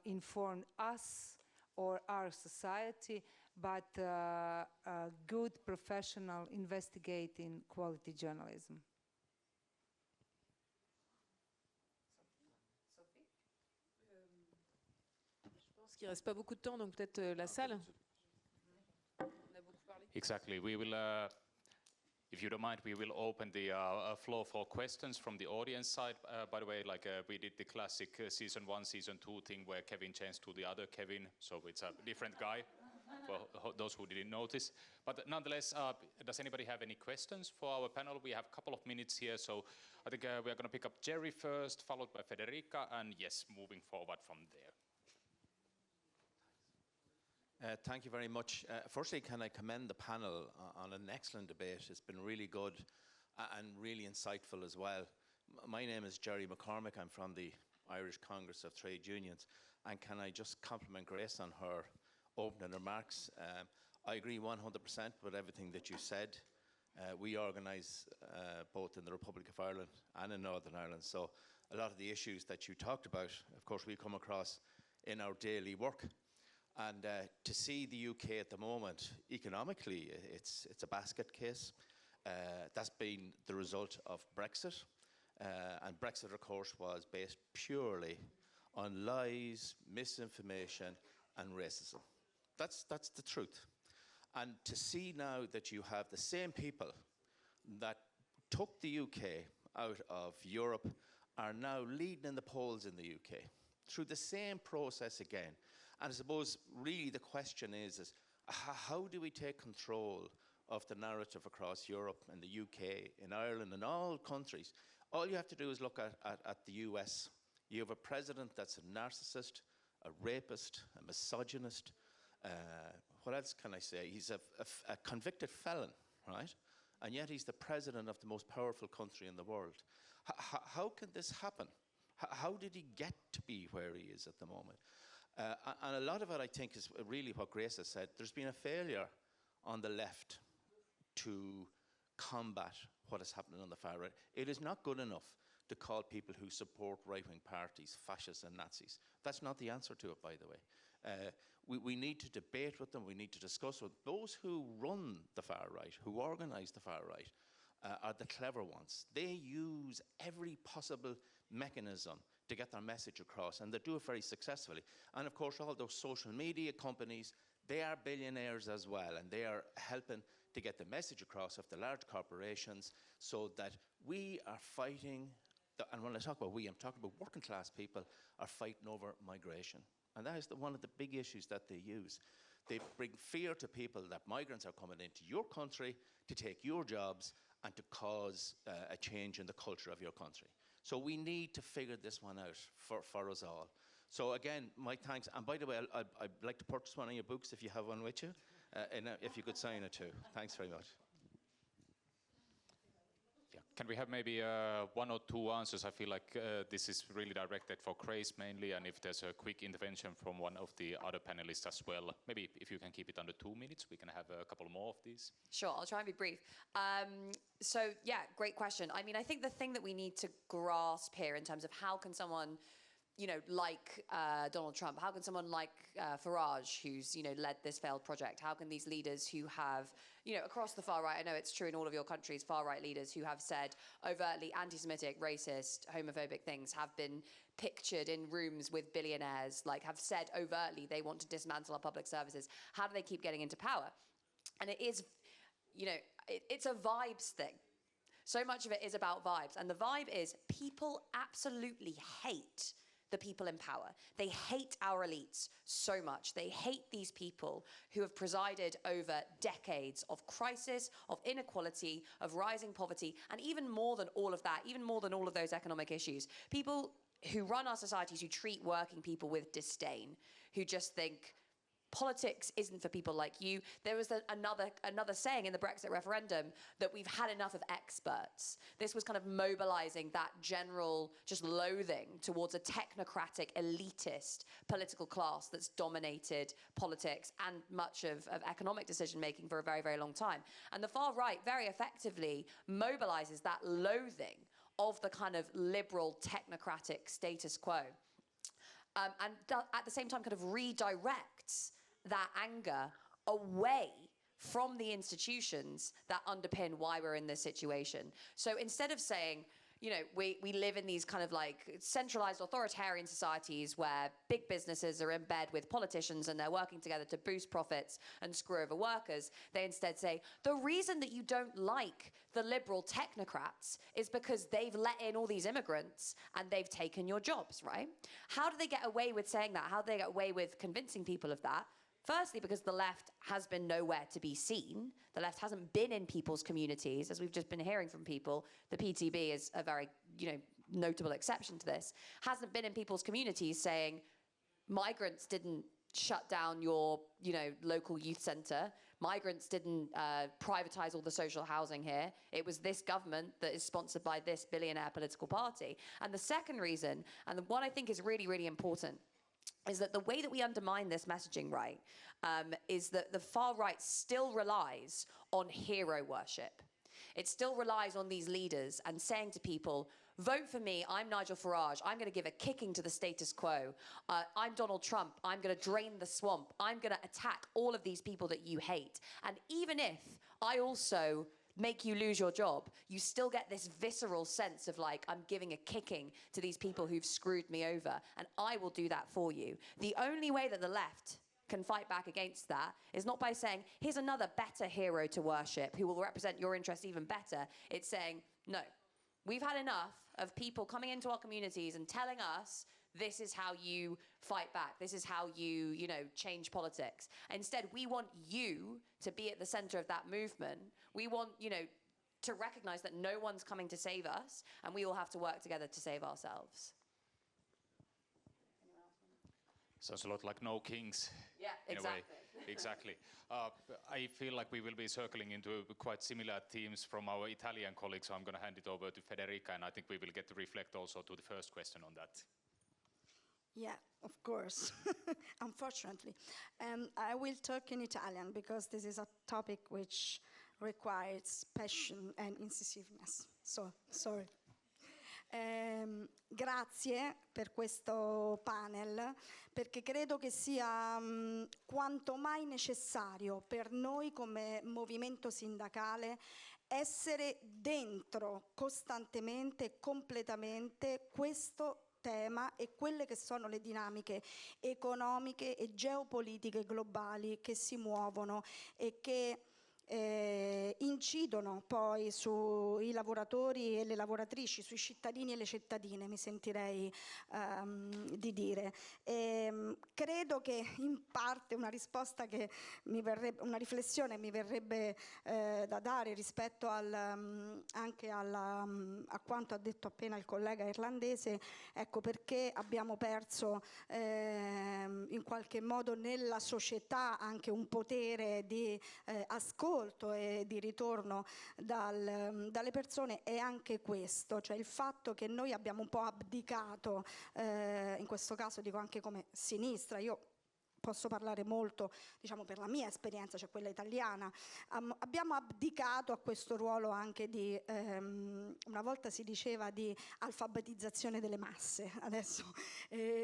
inform us or our society, but good professional investigating quality journalism. Je pense qu'il ne reste pas beaucoup de temps, donc peut-être la salle. On a beaucoup parlé. Exactly. We will, if you don't mind, we will open the floor for questions from the audience side. By the way, like we did the classic season 1, season 2 thing where Kevin changed to the other Kevin, so it's a different guy for those who didn't notice. But nonetheless, does anybody have any questions for our panel? We have a couple of minutes here, so I think we are going to pick up Jerry first, followed by Federica, and yes, moving forward from there. Thank you very much. Firstly, can I commend the panel on an excellent debate. It's been really good and really insightful as well. My name is Jerry McCormick. I'm from the Irish Congress of Trade Unions. And can I just compliment Grace on her opening remarks? I agree 100% with everything that you said. We organise both in the Republic of Ireland and in Northern Ireland. So a lot of the issues that you talked about, of course, we come across in our daily work. And to see the UK at the moment, economically, it's a basket case. That's been the result of Brexit. And Brexit, of course, was based purely on lies, misinformation, and racism. That's the truth. And to see now that you have the same people that took the UK out of Europe are now leading in the polls in the UK through the same process again. And I suppose really the question is how do we take control of the narrative across Europe and the UK, in Ireland, and all countries? All you have to do is look at the US. You have a president that's a narcissist, a rapist, a misogynist. What else can I say? He's a convicted felon, right? And yet he's the president of the most powerful country in the world. How can this happen? How did he get to be where he is at the moment? And a lot of it, I think, is really what Grace has said. There's been a failure on the left to combat what is happening on the far right. It is not good enough to call people who support right-wing parties fascists and Nazis. That's not the answer to it, by the way. We need to debate with them. We need to discuss with those who run the far right, who organize the far right, are the clever ones. They use every possible mechanism to get their message across, and they do it very successfully. And of course, all those social media companies, they are billionaires as well, and they are helping to get the message across of the large corporations so that we are fighting, and when I talk about we, I'm talking about working class people are fighting over migration. And that is one of the big issues that they use. They bring fear to people that migrants are coming into your country to take your jobs and to cause a change in the culture of your country. So we need to figure this one out for us all. So again, my thanks. And by the way, I'd like to purchase one of your books if you have one with you, and if you could sign it too. Thanks very much. Yeah. Can we have maybe one or two answers? I feel like this is really directed for Grace mainly, and if there's a quick intervention from one of the other panelists as well. Maybe if you can keep it under 2 minutes, we can have a couple more of these. Sure, I'll try and be brief. So yeah, great question. I mean, I think the thing that we need to grasp here in terms of how can someone, you know, like Donald Trump, how can someone like Farage, who's, you know, led this failed project, how can these leaders who have, you know, across the far right, I know it's true in all of your countries, far right leaders who have said overtly anti-Semitic, racist, homophobic things have been pictured in rooms with billionaires, like have said overtly they want to dismantle our public services. How do they keep getting into power? And it is, you know, it's a vibes thing. So much of it is about vibes. And the vibe is people absolutely hate the people in power. They hate our elites so much. They hate these people who have presided over decades of crisis, of inequality, of rising poverty, and even more than all of that, even more than all of those economic issues. People who run our societies, who treat working people with disdain, who just think politics isn't for people like you. There was another saying in the Brexit referendum that we've had enough of experts. This was kind of mobilizing that general just loathing towards a technocratic, elitist political class that's dominated politics and much of economic decision-making for a very, very long time. And the far right very effectively mobilizes that loathing of the kind of liberal, technocratic status quo. And at the same time kind of redirects that anger away from the institutions that underpin why we're in this situation. So instead of saying, you know, we live in these kind of like centralized authoritarian societies where big businesses are in bed with politicians and they're working together to boost profits and screw over workers, they instead say, the reason that you don't like the liberal technocrats is because they've let in all these immigrants and they've taken your jobs, right? How do they get away with saying that? How do they get away with convincing people of that? Firstly, because the left has been nowhere to be seen. The left hasn't been in people's communities, as we've just been hearing from people. The PTB is a very, you know, notable exception to this. Hasn't been in people's communities saying, migrants didn't shut down your, you know, local youth centre. Migrants didn't privatize all the social housing here. It was this government that is sponsored by this billionaire political party. And the second reason, and the one I think is really, really important, is that the way that we undermine this messaging right is that the far right still relies on hero worship. It still relies on these leaders and saying to people, vote for me, I'm Nigel Farage, I'm going to give a kicking to the status quo. I'm Donald Trump, I'm going to drain the swamp. I'm going to attack all of these people that you hate. And even if I also make you lose your job, you still get this visceral sense of like, I'm giving a kicking to these people who've screwed me over, and I will do that for you. The only way that the left can fight back against that is not by saying, here's another better hero to worship who will represent your interests even better. It's saying, no, we've had enough of people coming into our communities and telling us this is how you fight back. This is how you change politics. Instead, we want you to be at the center of that movement. We want, to recognize that no one's coming to save us, and we all have to work together to save ourselves. Sounds a lot like No Kings. Yeah, in exactly. a way. Exactly. I feel like we will be circling into quite similar themes from our Italian colleagues, so I'm going to hand it over to Federica, and I think we will get to reflect also to the first question on that. Yeah, of course, unfortunately. I will talk in Italian because this is a topic which requires passion and incisiveness. So, sorry. Grazie per questo panel, perché credo che sia quanto mai necessario per noi come movimento sindacale essere dentro costantemente e completamente questo tema e quelle che sono le dinamiche economiche e geopolitiche globali che si muovono e che incidono poi sui lavoratori e le lavoratrici, sui cittadini e le cittadine, mi sentirei di dire. Credo che in parte una risposta che una riflessione mi verrebbe da dare rispetto anche a quanto ha detto appena il collega irlandese, ecco perché abbiamo perso in qualche modo nella società anche un potere di ascolto e di ritorno dalle persone, è anche questo, cioè il fatto che noi abbiamo un po' abdicato, in questo caso dico anche come sinistra, io posso parlare molto, diciamo, per la mia esperienza, cioè quella italiana, abbiamo abdicato a questo ruolo anche di, una volta si diceva di alfabetizzazione delle masse, adesso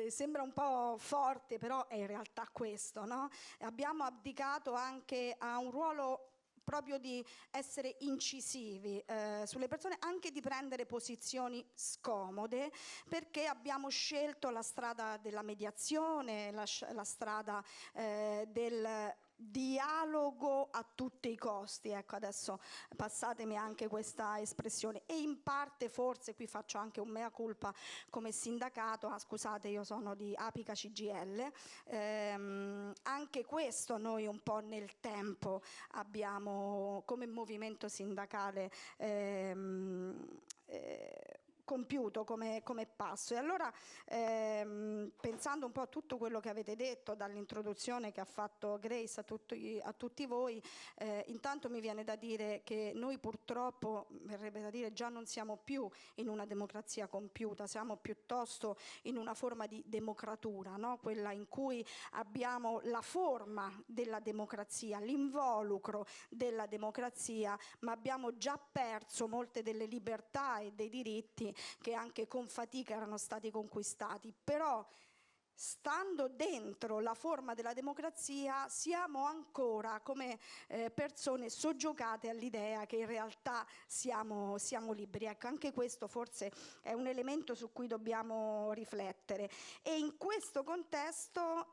sembra un po' forte, però è in realtà questo, no? Abbiamo abdicato anche a un ruolo proprio di essere incisivi sulle persone, anche di prendere posizioni scomode, perché abbiamo scelto la strada della mediazione, la strada del dialogo a tutti i costi, ecco, adesso passatemi anche questa espressione, e in parte forse qui faccio anche un mea culpa come sindacato, scusate, io sono di Apica CGIL, anche questo noi un po' nel tempo abbiamo come movimento sindacale compiuto come passo. E allora pensando un po' a tutto quello che avete detto, dall'introduzione che ha fatto Grace a tutti voi, intanto mi viene da dire che noi purtroppo, verrebbe da dire, già non siamo più in una democrazia compiuta, siamo piuttosto in una forma di democratura, no? Quella in cui abbiamo la forma della democrazia, l'involucro della democrazia, ma abbiamo già perso molte delle libertà e dei diritti che anche con fatica erano stati conquistati. Però stando dentro la forma della democrazia siamo ancora come persone soggiogate all'idea che in realtà siamo liberi. Ecco, anche questo forse è un elemento su cui dobbiamo riflettere, e in questo contesto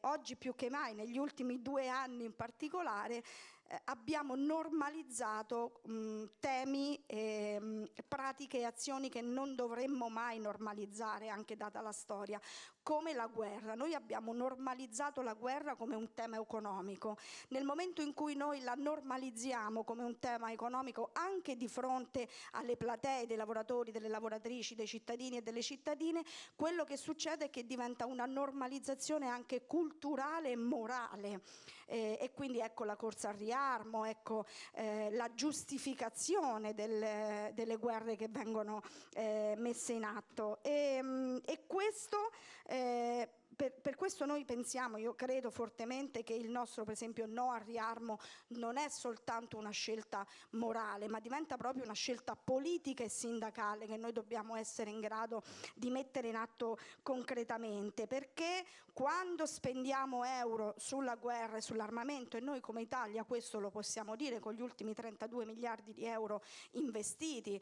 oggi più che mai, negli ultimi 2 anni in particolare, abbiamo normalizzato temi, pratiche e azioni che non dovremmo mai normalizzare, anche data la storia, come la guerra. Noi abbiamo normalizzato la guerra come un tema economico. Nel momento in cui noi la normalizziamo come un tema economico anche di fronte alle platee dei lavoratori, delle lavoratrici, dei cittadini e delle cittadine, quello che succede è che diventa una normalizzazione anche culturale e morale. E quindi ecco la corsa al riarmo, ecco la giustificazione delle guerre che vengono messe in atto. E questo, per questo noi pensiamo, io credo fortemente che il nostro, per esempio, no al riarmo non è soltanto una scelta morale, ma diventa proprio una scelta politica e sindacale che noi dobbiamo essere in grado di mettere in atto concretamente, perché quando spendiamo euro sulla guerra e sull'armamento, e noi come Italia questo lo possiamo dire con gli ultimi 32 miliardi di euro investiti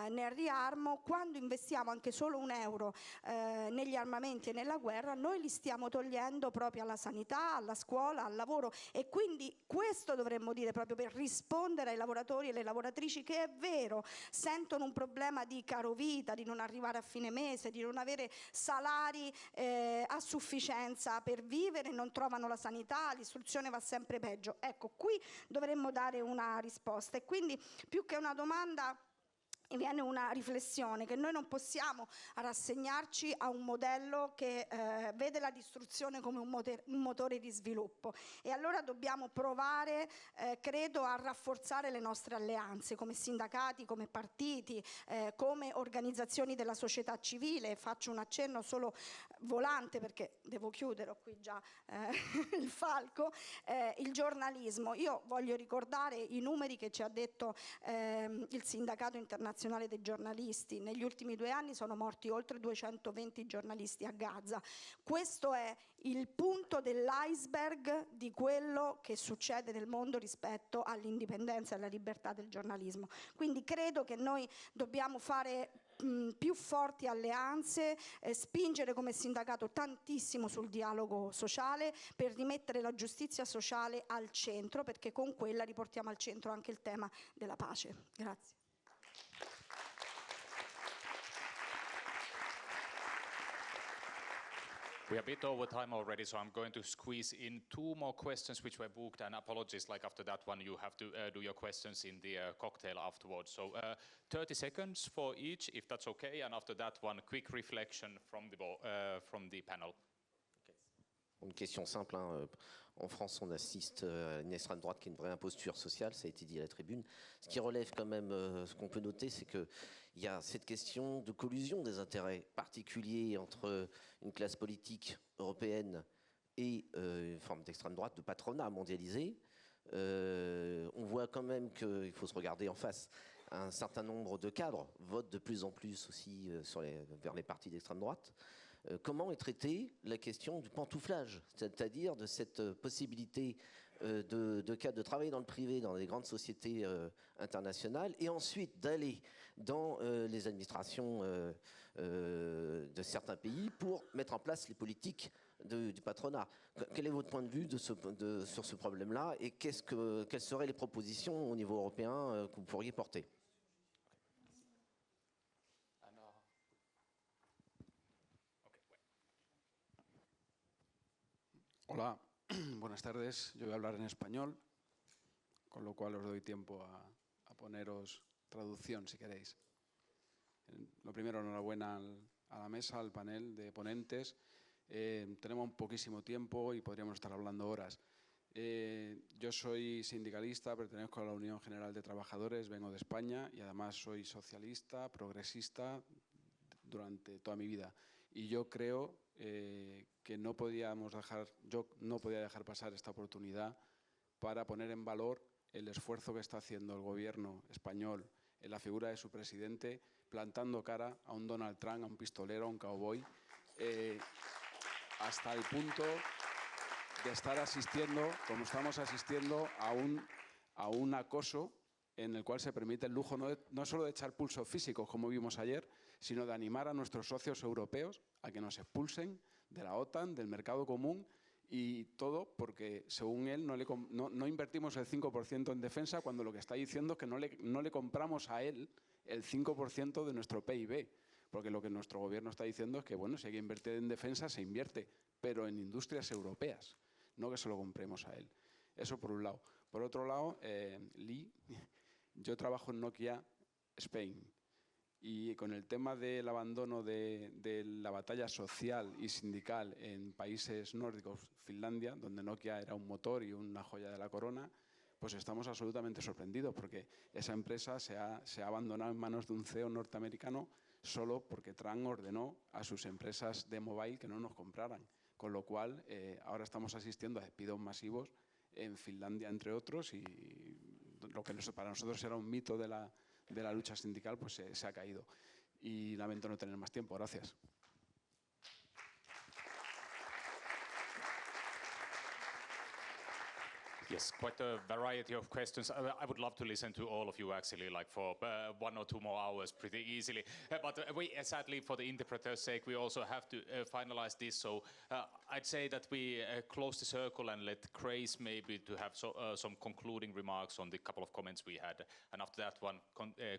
nel riarmo, quando investiamo anche solo un euro negli armamenti e nella guerra, noi li stiamo togliendo proprio alla sanità, alla scuola, al lavoro, e quindi questo dovremmo dire proprio per rispondere ai lavoratori e alle lavoratrici che è vero, sentono un problema di carovita, di non arrivare a fine mese, di non avere salari a sufficienza per vivere, non trovano la sanità, l'istruzione va sempre peggio. Ecco, qui dovremmo dare una risposta, e quindi più che una domanda viene una riflessione, che noi non possiamo rassegnarci a un modello che vede la distruzione come un motore di sviluppo, e allora dobbiamo provare, credo, a rafforzare le nostre alleanze come sindacati, come partiti, come organizzazioni della società civile. Faccio un accenno solo volante perché devo chiudere, ho qui già il falco, il giornalismo. Io voglio ricordare i numeri che ci ha detto il Sindacato Internazionale dei Giornalisti. Negli ultimi 2 anni sono morti oltre 220 giornalisti a Gaza. Questo è il punto dell'iceberg di quello che succede nel mondo rispetto all'indipendenza e alla libertà del giornalismo. Quindi credo che noi dobbiamo fare più forti alleanze, spingere come sindacato tantissimo sul dialogo sociale per rimettere la giustizia sociale al centro, perché con quella riportiamo al centro anche il tema della pace. Grazie. We are a bit over time already, so I'm going to squeeze in 2 more questions which were booked, and apologies, like after that one you have to do your questions in the cocktail afterwards. So 30 seconds for each, if that's okay, and after that one quick reflection from the panel. Une question simple, hein. En France, on assiste à une extrême droite qui est une vraie imposture sociale, ça a été dit à la tribune. Ce qui relève quand même, ce qu'on peut noter, c'est qu'il y a cette question de collusion des intérêts particuliers entre une classe politique européenne et une forme d'extrême droite, de patronat mondialisé. On voit quand même qu'il faut se regarder en face. Un certain nombre de cadres votent de plus en plus aussi vers les partis d'extrême droite. Comment est traitée la question du pantouflage, c'est-à-dire de cette possibilité de travailler dans le privé, dans les grandes sociétés internationales, et ensuite d'aller dans les administrations de certains pays pour mettre en place les politiques du patronat. Quel est votre point de vue sur ce problème-là, et quelles seraient les propositions au niveau européen que vous pourriez porter ? Hola, buenas tardes. Yo voy a hablar en español, con lo cual os doy tiempo a poneros traducción, si queréis. Lo primero, enhorabuena a la mesa, al panel de ponentes. Tenemos poquísimo tiempo y podríamos estar hablando horas. Yo soy sindicalista, pertenezco a la Unión General de Trabajadores, vengo de España y además soy socialista, progresista durante toda mi vida. Y yo creo que no podía dejar pasar esta oportunidad para poner en valor el esfuerzo que está haciendo el gobierno español en la figura de su presidente, plantando cara a un Donald Trump, a un pistolero, a un cowboy, hasta el punto de estar asistiendo, como estamos asistiendo, a un acoso en el cual se permite el lujo no solo de echar pulsos físicos, como vimos ayer, sino de animar a nuestros socios europeos a que nos expulsen de la OTAN, del mercado común, y todo porque, según él, no invertimos el 5% en defensa, cuando lo que está diciendo es que no le compramos a él el 5% de nuestro PIB. Porque lo que nuestro gobierno está diciendo es que, bueno, si hay que invertir en defensa, se invierte, pero en industrias europeas, no que se lo compremos a él. Eso por un lado. Por otro lado, Lee, yo trabajo en Nokia Spain. Y con el tema del abandono de la batalla social y sindical en países nórdicos, Finlandia, donde Nokia era un motor y una joya de la corona, pues estamos absolutamente sorprendidos porque esa empresa se ha abandonado en manos de un CEO norteamericano solo porque Trump ordenó a sus empresas de mobile que no nos compraran. Con lo cual, ahora estamos asistiendo a despidos masivos en Finlandia, entre otros, y lo que para nosotros era un mito de la lucha sindical, pues se ha caído. Y lamento no tener más tiempo. Gracias. Yes, quite a variety of questions. I would love to listen to all of you actually, like for 1 or 2 more hours pretty easily. But we, sadly, for the interpreter's sake, we also have to finalize this. So I'd say that we close the circle and let Grace maybe to have some concluding remarks on the couple of comments we had. And after that one,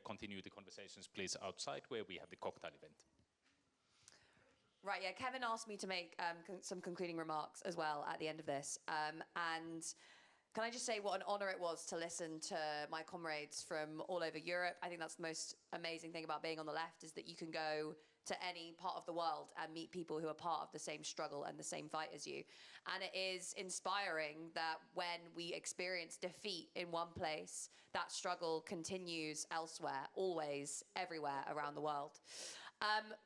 continue the conversations, please, outside where we have the cocktail event. Right, yeah, Kevin asked me to make some concluding remarks as well at the end of this. And can I just say what an honor it was to listen to my comrades from all over Europe. I think that's the most amazing thing about being on the left, is that you can go to any part of the world and meet people who are part of the same struggle and the same fight as you. And it is inspiring that when we experience defeat in one place, that struggle continues elsewhere, always, everywhere around the world.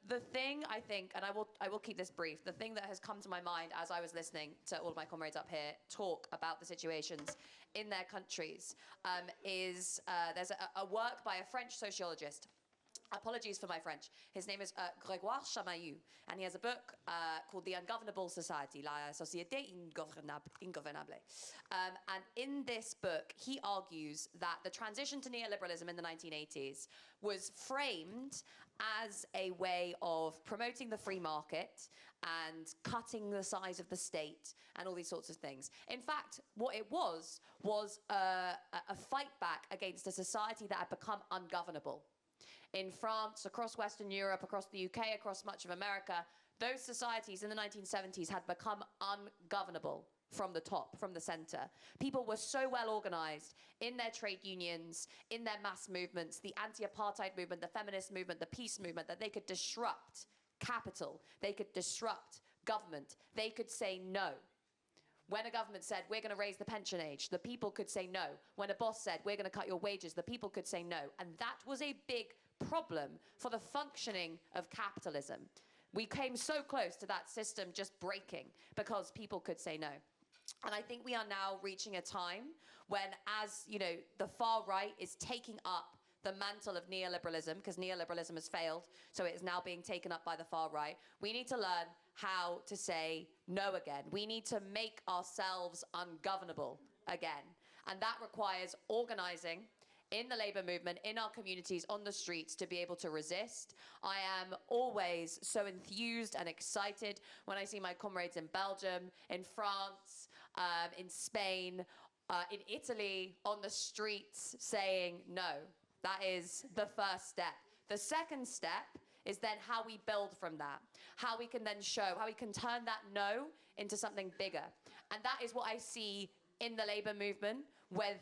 The thing, I think, and I will keep this brief, the thing that has come to my mind as I was listening to all of my comrades up here talk about the situations in their countries is there's a work by a French sociologist. Apologies for my French. His name is Grégoire Chamaillou, and he has a book called The Ungovernable Society, La Société Ingouvernable. And in this book, he argues that the transition to neoliberalism in the 1980s was framed as a way of promoting the free market and cutting the size of the state and all these sorts of things. In fact, what it was a fight back against a society that had become ungovernable. In France, across Western Europe, across the UK, across much of America, those societies in the 1970s had become ungovernable from the top, from the center. People were so well organized in their trade unions, in their mass movements, the anti-apartheid movement, the feminist movement, the peace movement, that they could disrupt capital, they could disrupt government, they could say no. When a government said, we're going to raise the pension age, the people could say no. When a boss said, we're going to cut your wages, the people could say no. And that was a big problem for the functioning of capitalism. We came so close to that system just breaking because people could say no. And I think we are now reaching a time when, as you know, the far right is taking up the mantle of neoliberalism, because neoliberalism has failed, so it is now being taken up by the far right. We need to learn how to say no again. We need to make ourselves ungovernable again. And that requires organizing in the labor movement, in our communities, on the streets, to be able to resist. I am always so enthused and excited when I see my comrades in Belgium, in France, in Spain, in Italy, on the streets saying no. That is the first step. The second step is then how we build from that, how we can then show, how we can turn that no into something bigger. And that is what I see in the labor movement, where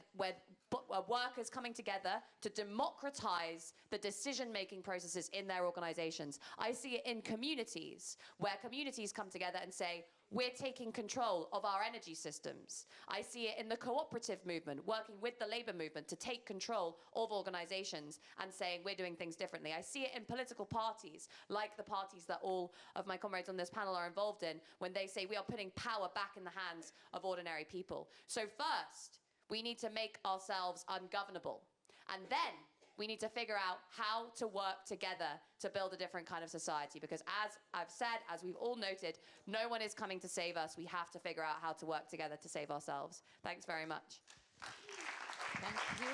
workers coming together to democratize the decision-making processes in their organizations. I see it in communities, where communities come together and say, we're taking control of our energy systems. I see it in the cooperative movement, working with the labor movement to take control of organizations and saying we're doing things differently. I see it in political parties, like the parties that all of my comrades on this panel are involved in, when they say we are putting power back in the hands of ordinary people. So first, we need to make ourselves ungovernable. And then we need to figure out how to work together to build a different kind of society. Because as I've said, as we've all noted, no one is coming to save us. We have to figure out how to work together to save ourselves. Thanks very much. Thank you.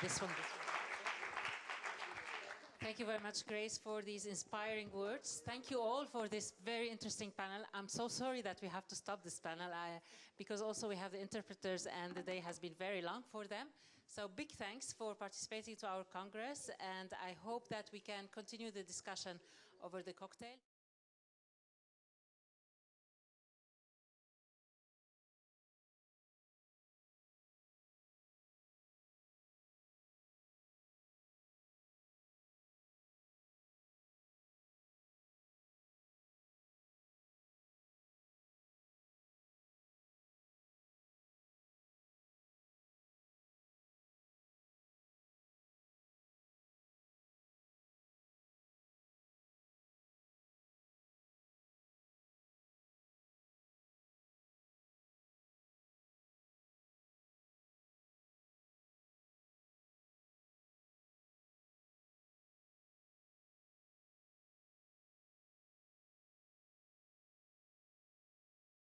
This one. Thank you very much, Grace, for these inspiring words. Thank you all for this very interesting panel. I'm so sorry that we have to stop this panel because also we have the interpreters and the day has been very long for them. So big thanks for participating to our Congress, and I hope that we can continue the discussion over the cocktail.